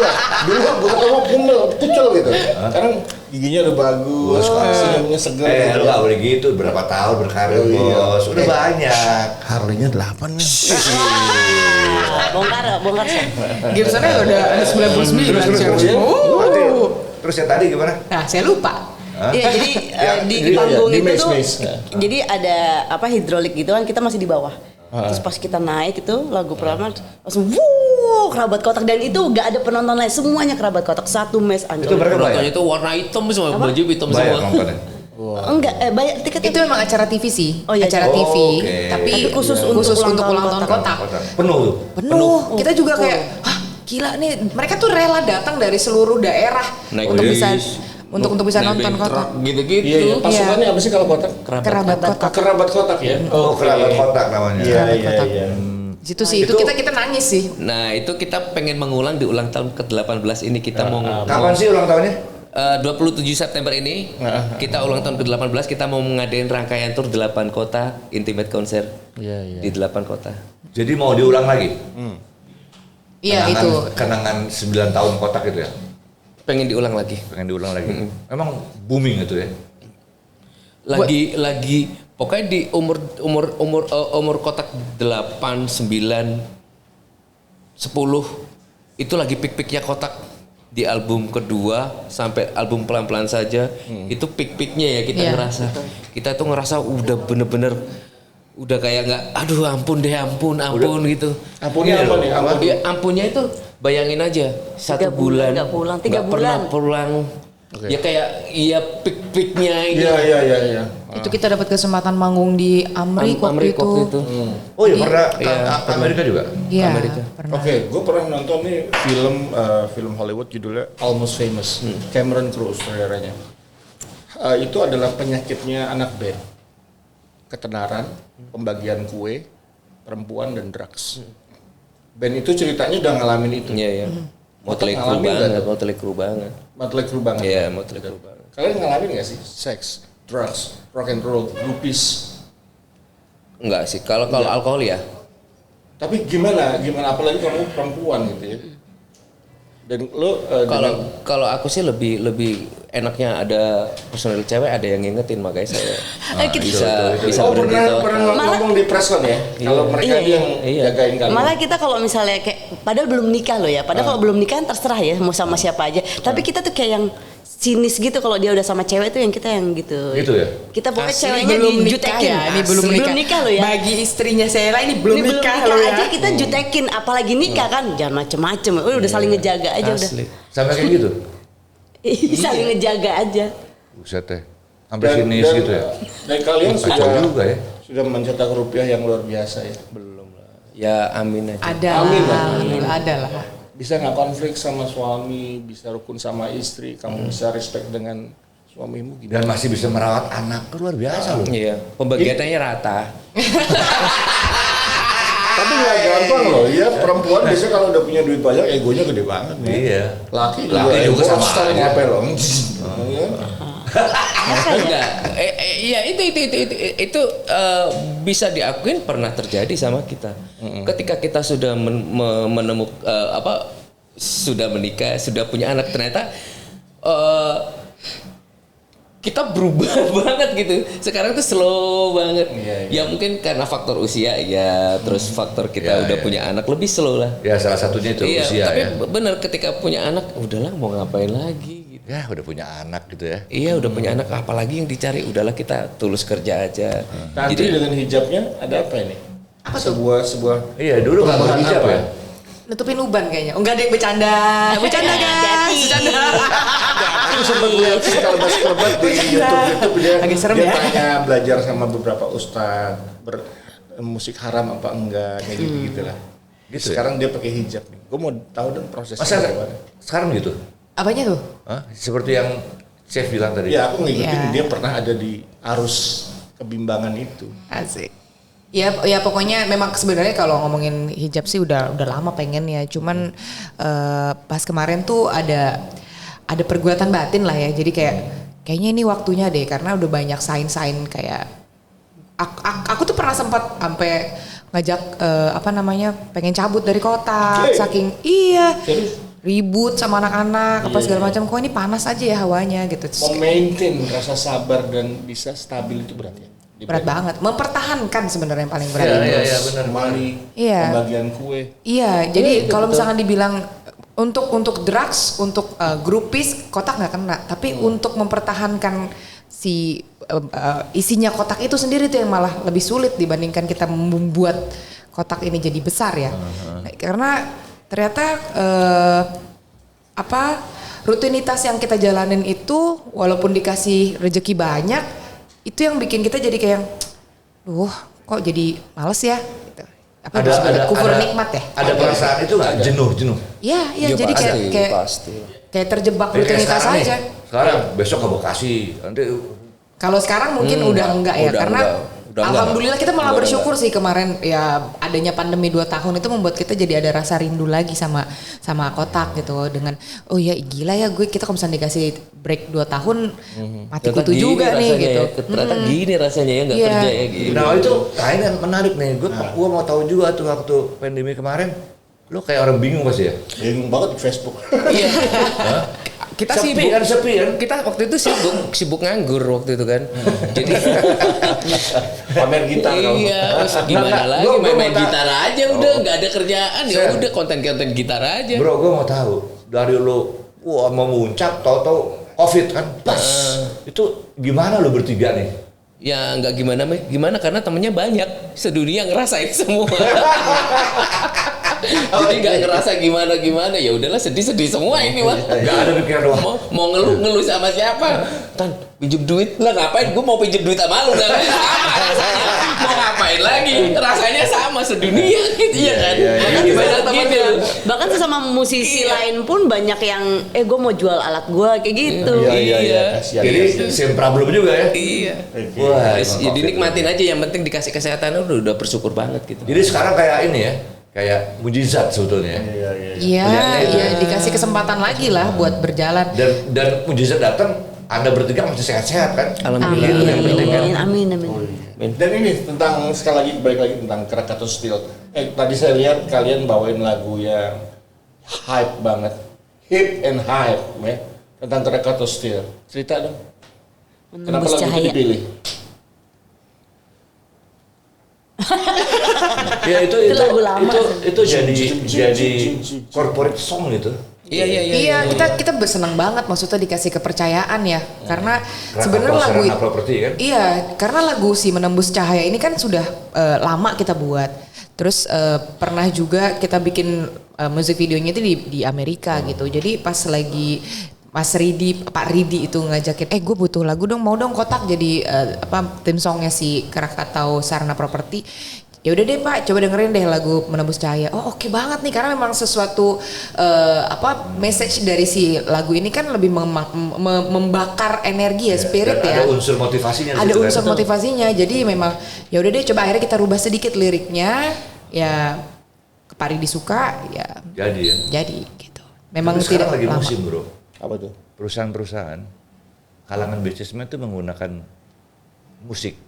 lah. Dulu gue ketemu pumel, pucel gitu. Sekarang giginya udah bagus, senyumnya seger. Lu gak boleh gitu, berapa tahun berkarir bos, udah banyak. Harley-nya 8 nih. Bongkar sih. Gibsonnya udah 99. Terus yang tadi gimana? Nah, saya lupa. Iya, jadi di Iya, panggung di itu Maze, tuh, Maze. jadi ada apa hidrolik gitu kan, kita masih di bawah. Terus pas kita naik itu lagu pertama langsung wuh, kerabat kotak, dan itu gak ada penonton lain, semuanya kerabat kotak, satu Maze Itu Ancol. mereka Penontonnya bayar? itu warna hitam semua, baju hitam Bayar semua. nontonnya? Enggak, bayar tiketnya. Itu memang acara TV sih. Oh, iya, acara iya. TV, Oke. tapi Tapi khusus khusus untuk untuk ulang ulang tahun tahun kotak. Penuh tuh. Penuh. Kita juga kayak, hah gila nih. Mereka tuh rela datang dari seluruh daerah Naik untuk bis, bisa untuk bisa nebeng nonton kotak. truk, gitu-gitu. Iya, iya. Pasukannya apa sih kalau kotak? Kerabat kotak. Kerabat kotak ya. Oh, kerabat kotak namanya. Iya, Kerabat iya, kotak. iya. Di situ sih, itu kita nangis sih. Nah, itu kita pengen mengulang di ulang tahun ke-18 ini kita mau Kapan sih ulang tahunnya? 27 September ini kita ulang tahun ke-18, kita mau ngadain rangkaian tour 8 kota, intimate konser Iya, iya. di 8 kota. Jadi mau diulang lagi? Iya itu. Kenangan 9 tahun kotak itu ya? Pengen diulang lagi. Pengen diulang lagi. Memang booming itu ya? Lagi pokoknya di umur kotak 8, 9, 10 itu lagi pik-piknya kotak di album kedua sampai album pelan-pelan saja itu pik-piknya ya kita Iya. ngerasa. Kita tuh ngerasa udah bener-bener udah kayak nggak aduh ampun deh ampun gitu. Ampunnya apa nih? Apa? Ya, ampunnya itu bayangin aja 1 bulan bulan nggak pulang, 3 nggak pernah bulan. pulang Oke. Ya kayak peak-peaknya itu. Iya. Itu kita dapat kesempatan manggung di Amrik waktu itu. Oh iya pernah ke Iya, Amerika juga? Iya, Amerika. pernah. Oke, gue pernah nonton nih film Hollywood judulnya Almost Famous, Cameron Crowe saudaranya. Itu adalah penyakitnya anak band, ketenaran, pembagian kue, perempuan dan drugs. Band itu ceritanya udah ngalamin itu. Iya. Motley Crue Ngalamin banget, nggak? Motley Crue banget. Motley Crue banget. Iya, Motley Crue banget. Kalian ngalamin nggak sih seks, drugs, rock and roll, groupies? Enggak sih, kalau alkohol ya. Tapi gimana apalagi kamu perempuan gitu ya. Dan lo Kalau aku sih lebih enaknya ada personil cewek, ada yang ngingetin, makanya saya bisa berhenti total. pernah ngomong di press con ya. Kalau mereka Iya. yang jagain kalian. Malah kita kalau misalnya kayak padahal belum nikah loh ya. Padahal kalau belum nikah kan terserah ya mau sama siapa aja. Tapi kita tuh kayak yang sinis gitu kalau dia udah sama cewek tuh yang kita yang gitu. Gitu ya? Kita pokoknya Asli ceweknya belum nikah dijutekin. ya, ini belum nikah. Belum nikah loh ya. Bagi istrinya Sheila ini belum Ini belum nikah nikah loh ya. aja kita jutekin, apalagi nikah kan jangan macem-macem. Udah saling ngejaga aja Asli. Sampai kayak gitu? udah. Saling ngejaga aja. Buset teh. Sampai sini gitu ya? Dan kalian Kacau juga ya. sudah mencetak rupiah yang luar biasa ya. Belum lah. Ya amin aja. Ada Amin lah, lah. ada lah. Bisa nggak konflik sama suami, bisa rukun sama istri, kamu bisa respect dengan suamimu gitu. Dan masih bisa merawat anak, luar biasa loh. Iya, pembagiannya rata. Tapi nggak gampang loh, ya perempuan biasanya kalau udah punya duit banyak egonya gede banget nih. Iya. Laki Laki juga sama style aja. ngapel loh. Iya. Enggak. Iya itu bisa diakuin pernah terjadi sama kita. Ketika kita sudah menemukan sudah menikah, sudah punya anak, ternyata kita berubah banget gitu. Sekarang tuh slow banget. Iya. Ya mungkin karena faktor usia ya, terus faktor kita udah punya anak lebih slow lah. Ya salah satunya itu Iya, usia tapi ya. bener ketika punya anak, udahlah mau ngapain lagi gitu. Ya udah punya anak gitu ya. Iya udah punya anak, apalagi yang dicari, udahlah kita tulus kerja aja. Nanti dengan hijabnya ada apa ini? Apa tuh? Sebuah Iya dulu nggak perubahan berhijab apa ya. Nutupin uban kayaknya. Oh, enggak ada yang bercanda. Bercanda guys. Bercanda. Aku sempat lihat sekelebat di YouTube dia, Agak serem dia ya. tanya belajar sama beberapa ustadz musik haram apa enggak kayak gitu gitulah. Gitu Sekarang dia pakai hijab nih. Gue mau tahu dong prosesnya Masa gimana. sekarang gitu? Apanya tuh? Hah? Seperti yang Chef bilang tadi. Ya aku ngikutin Iya. dia pernah ada di arus kebimbangan itu. Asik. Ya pokoknya memang sebenarnya kalau ngomongin hijab sih udah lama pengen ya. Cuman pas kemarin tuh ada pergulatan batin lah ya. Jadi kayaknya ini waktunya deh karena udah banyak sign-sign kayak aku tuh pernah sempat sampai ngajak pengen cabut dari kota saking ribut sama anak-anak apa segala macam. Kok ini panas aja ya hawanya gitu. Terus Memaintain rasa sabar dan bisa stabil itu berat ya. berat banget. Mempertahankan sebenarnya yang paling berat. Iya benar. Mali, Iya. pembagian kue. Iya, jadi itu kalau betul. misalkan dibilang untuk drugs, untuk groupies kotak nggak kena, tapi untuk mempertahankan si isinya kotak itu sendiri tuh yang malah lebih sulit dibandingkan kita membuat kotak ini jadi besar ya. Karena ternyata rutinitas yang kita jalanin itu walaupun dikasih rezeki banyak, itu yang bikin kita jadi kayak, kok jadi males ya. Gitu. Apa kufur nikmat ya? Ada perasaan itu nggak jenuh. Iya, Ya, jadi kayak pasti. kayak terjebak Kayak rutinitas sekarang nih. aja. Sekarang besok ke Bekasi, nanti Kalau sekarang mungkin udah enggak ya, udah karena enggak. alhamdulillah kita malah Udah bersyukur sih kemarin ya adanya pandemi 2 tahun itu membuat kita jadi ada rasa rindu lagi sama kotak gitu dengan oh ya gila ya kita kalau misalnya dikasih break 2 tahun mati Ternyata kutu gini juga nih rasanya gitu. ya. Ternyata gini rasanya ya nggak Iya. kerja ya gitu. Nah itu kayaknya yang menarik nih, gue mau tahu juga tuh waktu pandemi kemarin, lo kayak orang bingung pasti ya? Bingung banget di Facebook. Iya. Kita Sepi sibuk kan? Kita waktu itu sibuk nganggur waktu itu kan. Jadi Pamer gitar kalau. iya, terus gimana Nggak, lagi gua main mau gitar aja udah nggak ada kerjaan ya Sen. udah konten gitar aja. Bro, gue mau tahu dari lo, mau muncak, tahu-tahu COVID kan, pas. Itu gimana lo bertiga nih? Ya nggak gimana karena temennya banyak sedunia ngerasain semua. Jadi nggak ngerasa gimana. Ya udahlah sedih semua ini mah. Nggak ada pikiran doang. Mau ngeluh sama siapa? Tan pinjem duit lah, ngapain? Gue mau pinjem duit sama lu kan? Sama rasanya. Mau ngapain lagi? Rasanya sama sedunia gitu ya kan? Bahkan Banyak sesama temen gitu. bahkan sesama musisi lain pun banyak yang gue mau jual alat gue kayak gitu. Iya. Kasihan. Jadi same problem juga ya. Iya. Wah, Terus ya dinikmatin aja, yang penting dikasih kesehatan udah bersyukur banget gitu. Jadi sekarang kayak ini ya, kayak mujizat sebetulnya. Iya, dikasih kesempatan lagi lah buat berjalan. Dan mujizat datang, Anda bertiga masih sehat-sehat kan? Alhamdulillah. Gitu yang penting kan? Amin. Dan ini tentang sekali lagi balik lagi tentang Krakatau Steel. Tadi saya lihat kalian bawain lagu yang hype banget, hip and hype, ya, tentang Krakatau Steel. Cerita dong. Kenapa Menembus lagu itu cahaya. dipilih? Ya itu lagu lama itu jadi corporate song gitu. Iya. Kita bersenang banget, maksudnya dikasih kepercayaan ya, karena Krakatau sebenarnya lagu Sarana Property kan? Iya, karena lagu si Menembus Cahaya ini kan sudah lama kita buat. Terus pernah juga kita bikin musik videonya itu di Amerika gitu. Jadi pas lagi Pak Ridi itu ngajakin, gue butuh lagu dong, mau dong Kotak jadi tim songnya si Krakatau Sarana Property. Ya udah deh Pak, coba dengerin deh lagu Menembus Cahaya. Oh oke banget nih, karena memang sesuatu message dari si lagu ini kan lebih membakar energi ya, spirit Dan ya. ada unsur motivasinya. di Ada situ kan? unsur motivasinya, jadi memang ya udah deh, coba akhirnya kita rubah sedikit liriknya, ya ke Pak Ridi suka, ya jadi gitu. Memang Tapi sekarang tidak lagi lama. musim bro. Apa tuh? Perusahaan-perusahaan, kalangan bisnismen itu menggunakan musik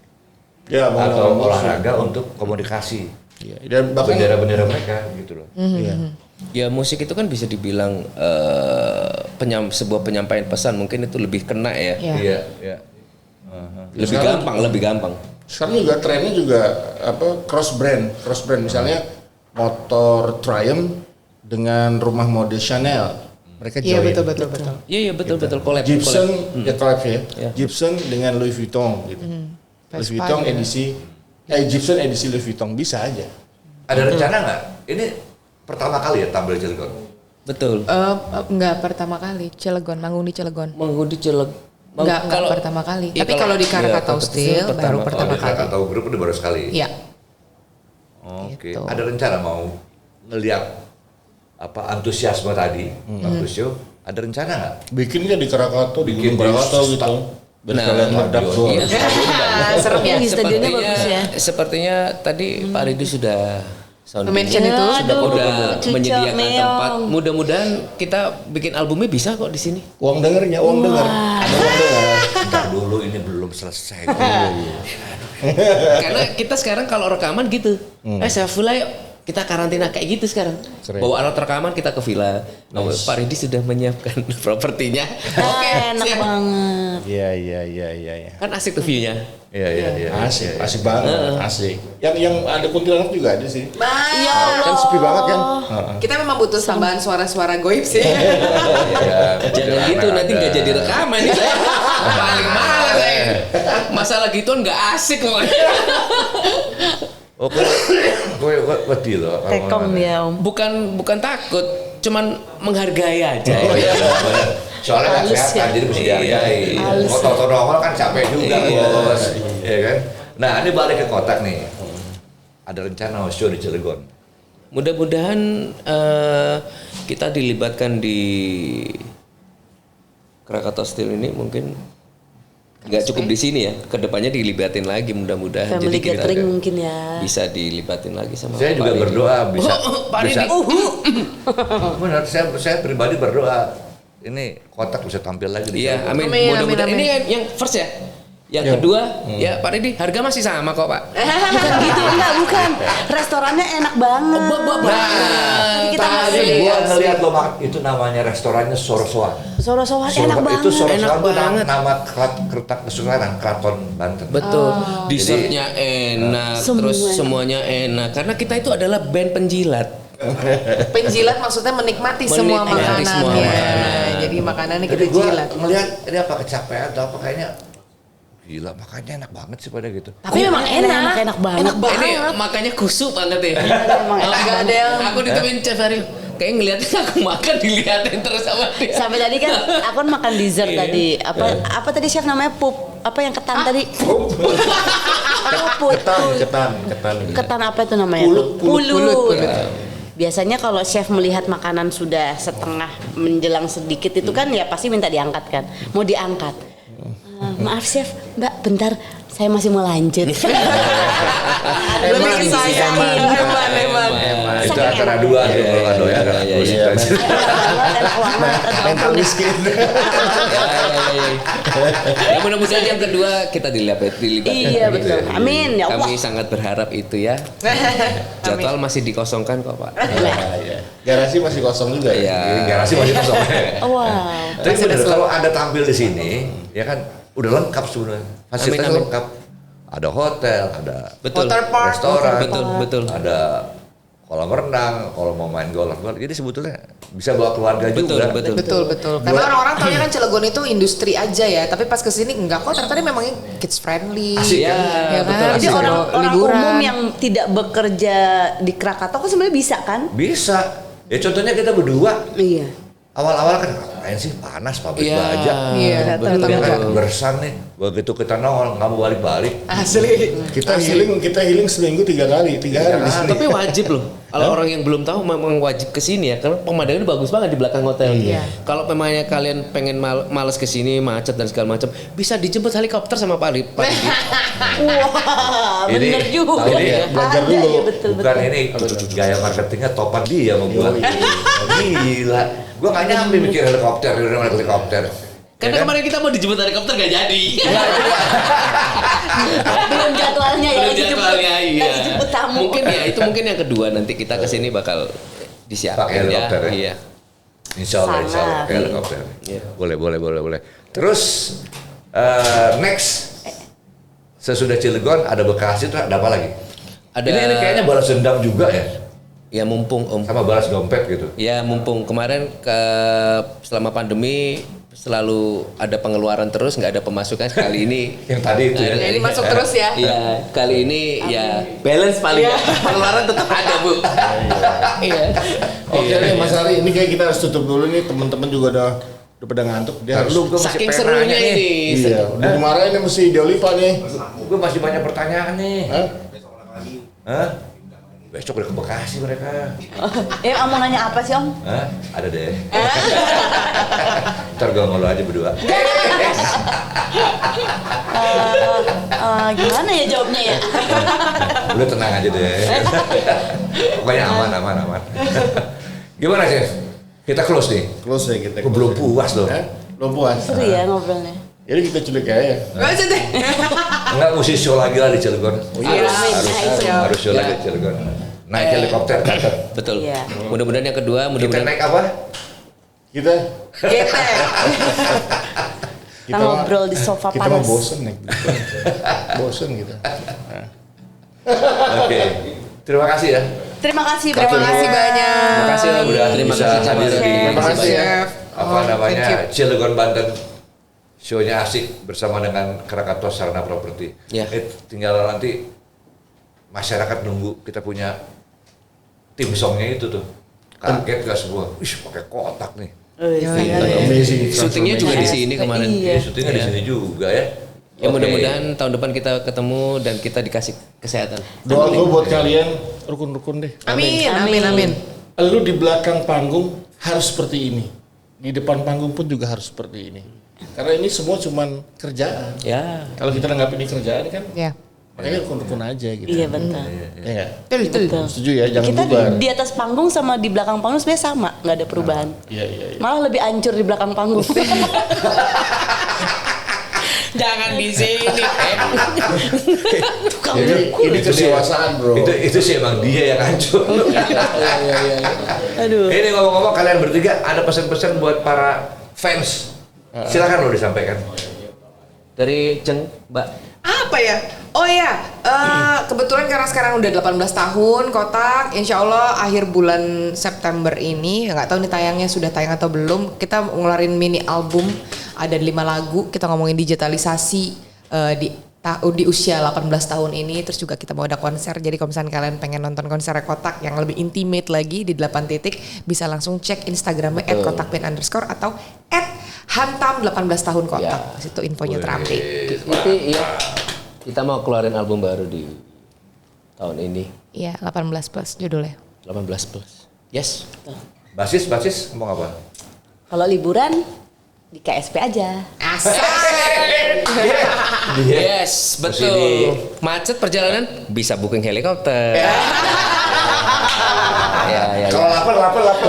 Ya, atau olahraga untuk komunikasi Iya, dan bahkan bendera-bendera mereka gitu loh. iya. Ya musik itu kan bisa dibilang sebuah penyampaian pesan, mungkin itu lebih kena ya. Ya. Iya. Lebih gampang. Sekarang juga trennya juga cross brand misalnya motor Triumph dengan rumah mode Chanel. Mereka Iya join. betul. Iya betul collab. Gibson collab. ya collab ya. Iya. Gibson dengan Louis Vuitton gitu. Louis Vespa Vuitton juga. Gibson edisi Louis Vuitton bisa aja. Ada rencana nggak? Ini pertama kali ya tampil di Cilegon. Betul. Enggak pertama kali, Cilegon, manggung di Cilegon. Manggung di Cilegon. Enggak pertama kali. Tapi kalau di Krakatau Steel baru pertama Di kali. Krakatau Group itu baru sekali. Iya. Oke. Gitu. Ada rencana mau ngelihat antusiasme tadi waktu show? Ada rencana nggak? Bikinnya di Krakatau, di Bikin Gunung di Krakatau gitu. Biar Nah, kalian meledak tuh. iya. Serem ya. Stadionnya bagus ya. Sepertinya tadi Pak Ridi sudah sounding. Mention itu. Udah Cucok menyediakan meong. tempat. Mudah-mudahan kita bikin albumnya bisa kok di sini. Uang dengernya, uang denger. Ada uang denger. Ntar dulu ini belum selesai. Karena kita sekarang kalau rekaman gitu. Saya villa yuk. Kita karantina kayak gitu sekarang. Keren. Bawa alat rekaman kita ke villa. Nah, Pak Ridi sudah menyiapkan propertinya. Oke, Enak siap. banget. Iya. Kan asik tuh view-nya. Iya. Asik banget, asik. Yang ada kuntilanak juga ada sih. Ya Kan sepi banget kan? Kita memang butuh tambahan suara-suara goib sih. Iya. Jangan gitu, nanti nggak jadi rekaman nih saya. Paling malas saya. Masalah gituan nggak asik kok. Oh, gue wedi loh. Tekong dia om. Bukan takut, cuman menghargai aja. Oh iya, benar. Soalnya kan Halus sehat ya. kan, jadi mesti dihargai. Halus. Foto-foto nongol kan capek juga bos. Iya kan? Nah ini balik ke Kotak nih. Ada rencana mau show di Cilegon. Mudah-mudahan kita dilibatkan di Krakatau Steel ini mungkin nggak cukup di sini ya, kedepannya dilibatin lagi mudah-mudahan. Family Jadi kita gathering mungkin ya. bisa dilibatin lagi sama Saya Pak juga Ridi. berdoa bisa. Pak bisa. Ridi. Benar, saya pribadi berdoa ini Kotak bisa tampil lagi di Iya, Cilegon. amin. Amin, Mudah-mudahan amin, ini yang first ya. Yang kedua, ya Pak Ridi, harga masih sama kok Pak. Bukan gitu, bukan. Restorannya enak banget. Jadi kita Tadi masih gua ngeliat lo itu namanya restorannya Sorosoan. Soro-soan enak banget. Itu Sorosoan Enak itu banget. nama kertak kesukaan Keraton Banten. Betul. Dessertnya enak, terus semuanya enak. Karena kita itu adalah band penjilat. Penjilat maksudnya menikmati semua Menikmati makanan semua ya. makanan. Jadi makanannya kita Jadi gua jilat. ngeliat ini apa kecapean atau apa kayaknya Gila, makanya enak banget sih pada gitu. Tapi memang enak banget. Enak banget. Ini makanya kusuk banget ya. Emang enak Nggak ada yang Aku ditemuin Chef Ari. Kayak ngeliatin aku makan diliatin terus sama dia. Sampai tadi kan aku makan dessert tadi. Apa tadi chef namanya pup? Apa yang ketan tadi? Ketan apa itu namanya? Pulut. Biasanya kalau chef melihat makanan sudah setengah menjelang sedikit itu kan ya pasti minta diangkat kan. Mau diangkat. Maaf chef, Mbak, bentar. Saya masih mau lanjut. Lebih sayang. Eman. Itu antara dua tuh kalau nggak doyan. Enak banget. Mental miskin. Ya mudah-mudahan yang kedua kita dilibat. Iya betul. Amin ya Allah. Kami sangat berharap itu ya. Jadwal masih dikosongkan kok Pak. Garasi masih kosong juga ya. Iya. Garasi masih kosong. Wow. Tapi bener, kalau Anda tampil di sini, ya kan udah lengkap sebenarnya. Fasilitasnya Amin. lengkap. Ada hotel, ada Betul. Waterpark. restoran, Betul. ada kolam renang, kalau mau main golf. Jadi sebetulnya bisa bawa keluarga juga. Betul. Betul. Karena orang-orang taunya kan Cilegon itu industri aja ya, tapi pas kesini enggak kok. Ternyata memang kids friendly. Asik kan? Ya kan? Jadi Bisa orang liburan. umum yang tidak bekerja di Krakatau kan sebenarnya bisa kan? Bisa. Ya contohnya kita berdua. Iya. Awal-awal kan ngapain sih panas pabrik baja. Iya, Ya betul. kan bersan nih. Begitu kita nongol nggak mau balik-balik. Asli. Kita healing seminggu 3 hari di sini. Tapi wajib loh. Kalau orang yang belum tahu memang wajib kesini ya, karena pemandangannya bagus banget di belakang hotel. Iya. Kalau memangnya kalian pengen males kesini, macet dan segala macam, bisa dijemput helikopter sama Pak Didi. Wah, Ini- bener juga. ini belajar Ada dulu. ya, betul. Bukan ini gaya marketingnya topan dia sama gua. Gila. Gua nggak nyampe mikir helikopter, udah naik helikopter. Karena Ya kan? kemarin kita mau dijemput helikopter gak jadi. Belum jadwalnya ya. Belum lagi jemput- jadwalnya, iya. Lagi jemput tamu. Mungkin ya itu mungkin yang kedua nanti kita kesini bakal Pakai disiapin ya. helikopter ya? Iya. Insya Allah Sangat. pakai helikopter. Iya. Boleh. Terus next sesudah Cilegon ada Bekasi tuh ada apa lagi? Ada- Ini kayaknya balas dendam juga ya, Ya mumpung Om. sama balas dompet gitu. Ya mumpung kemarin selama pandemi selalu ada pengeluaran terus, nggak ada pemasukan. Kali ini Yang tadi itu ya. Ini masuk terus ya. iya, kali ini ya balance paling nggak. Pengeluaran tetap ada Bu. Iya. Oke nih Mas Ari, ini kayak kita harus tutup dulu nih, teman-teman juga udah pada ngantuk. Dia harus Lu gua masih Saking pengen serunya nanya nih. ini. iya, udah dimarahin nih mesti Diolipa nih. Gue masih banyak pertanyaan nih. Hah? Hah? Besok udah ke Bekasi mereka. Mau nanya apa sih Om? Hah? Ada deh. Ntar gue ngobrol aja berdua. Gimana ya jawabnya ya? Udah tenang aja deh. Pokoknya aman. Gimana sih? Kita close nih. Close ya kita. Gue belum puas loh. Hah? Belum puas. Seru ya ngobrolnya. Jadi kita culik aja. Gak usah deh. Enggak mesti show lagi lah di Cilegon. Iya, Harus show lagi di Cilegon. Naik helikopter catat. Betul. Iya. Mudah-mudahan yang kedua, Kita mudah-mudahan naik apa? Kita Gete. Kita ngobrol di sofa kita mau panas. bosen nih. Bosen gitu. Oke. Terima kasih ya. Terima kasih Terima kasih banyak. Terima kasih Om. Udah Terima bisa kasih hadir Chef. di Terima kasih ya. apa namanya Cilegon Banten. Show-nya asik bersama dengan Krakatau Sarana Properti. Ya. Tinggal nanti masyarakat nunggu kita punya tim songnya itu tuh. Kaget gak semua? Wih, pakai kotak nih. Amazing. Syutingnya juga di sini kemarin. Iya. Syutingnya di sini juga ya. Ya Oke. mudah-mudahan tahun depan kita ketemu dan kita dikasih kesehatan. Doa gue buat kalian rukun-rukun deh. Amin. Lu di belakang panggung harus seperti ini. Di depan panggung pun juga harus seperti ini. Karena ini semua cuman kerjaan. Ya. Kalau kita anggap ini kerjaan kan, Ya. makanya rukun-rukun aja gitu. Iya betul. Ya nggak? Betul. Setuju ya, jangan Kita bubar. di atas panggung sama di belakang panggung sebenarnya sama, nggak ada perubahan. Iya. Malah lebih hancur di belakang panggung. Jangan di sini. Jadi ini kedewasaan bro. Itu sih emang dia yang hancur. Iya. Aduh. Ini ngomong-ngomong kalian bertiga ada pesan-pesan buat para fans. Silakan lo disampaikan. Dari Jeng, Mbak. Apa ya? Oh ya, kebetulan karena sekarang udah 18 tahun Kotak, insya Allah akhir bulan September ini, nggak tahu nih tayangnya sudah tayang atau belum, kita ngeluarin mini album, ada 5 lagu, kita ngomongin digitalisasi, di usia 18 tahun ini. Terus juga kita mau ada konser. Jadi kalau misalnya kalian pengen nonton konser Kotak yang lebih intimate lagi di 8 titik, bisa langsung cek Instagramnya @kotakband_ atau @hantam 18 tahun Kotak. Ya. Situ infonya terupdate. Itu iya. Kita mau keluarin album baru di tahun ini. Iya, 18 plus judulnya. 18 plus. Yes. Basis ngomong apa? Kalau liburan di KSP aja. Yes, betul. Macet perjalanan bisa booking helikopter. Ya. Kalau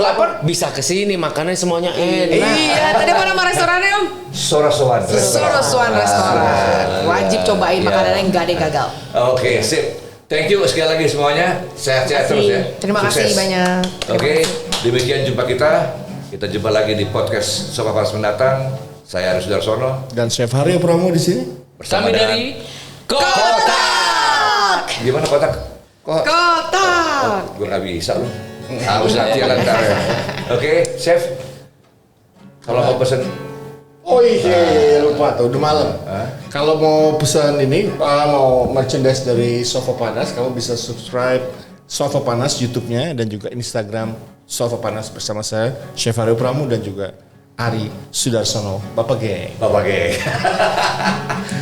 lapar. Bisa kesini makannya semuanya enak. Iya, tadi apa nama restorannya Om? Sorosuan Sorosuan restoran. Wajib cobain makanan yang gak ada yang gagal. Oke, sip. Thank you sekali lagi semuanya. Sehat-sehat terus ya. Terima kasih Sukses. banyak. Oke, demikian jumpa kita. Kita jumpa lagi di podcast Sofa Panas mendatang. Saya Aris Sudarsono Dan Chef Haryo Pramu di sini. bersama Kami dengan dari Kotak. gimana Kotak? Kotak. Gue gak bisa loh. Harus latihan ntar ya. Oke, Chef. Kalau mau pesen Oh iya, lupa tuh, udah malam. Kalau mau pesan ini, mau merchandise dari Sofa Panas, kamu bisa subscribe Sofa Panas YouTube-nya dan juga Instagram Sofa Panas bersama saya, Chef Haryo Pramu dan juga Ari Sudarsono, Bapak Geng. Bapak Geng.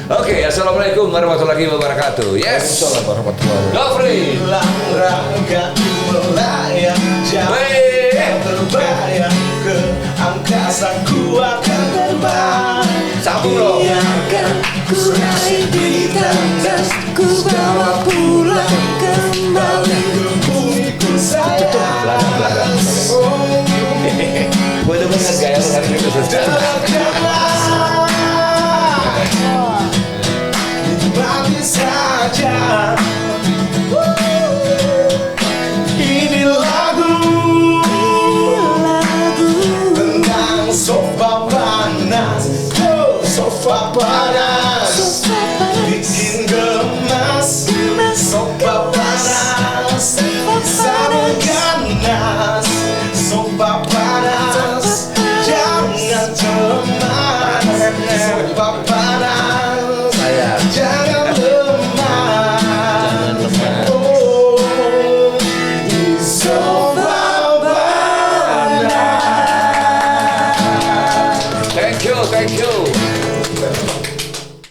Oke, assalamualaikum warahmatullahi wabarakatuh. Yes. Assalamualaikum warahmatullahi wabarakatuh. Go free. Rangga melayang jauh Wey. terbayang ke angkasa ku akan terbang. Sambung dong. Biarkan ku raih bintang dan ku bawa pulang kembali ke bumi ku sayang. Belakang. Gue demen kan gaya lu hari ini. Nikmati saja. Ini lagu tentang sofa panas. Oh, sofa panas bikin gemas. Sofa panas bisa mengganas. Sofa panas jangan cemas. Sofa panas jangan lemah. Oh, di sofa panas. Thank you.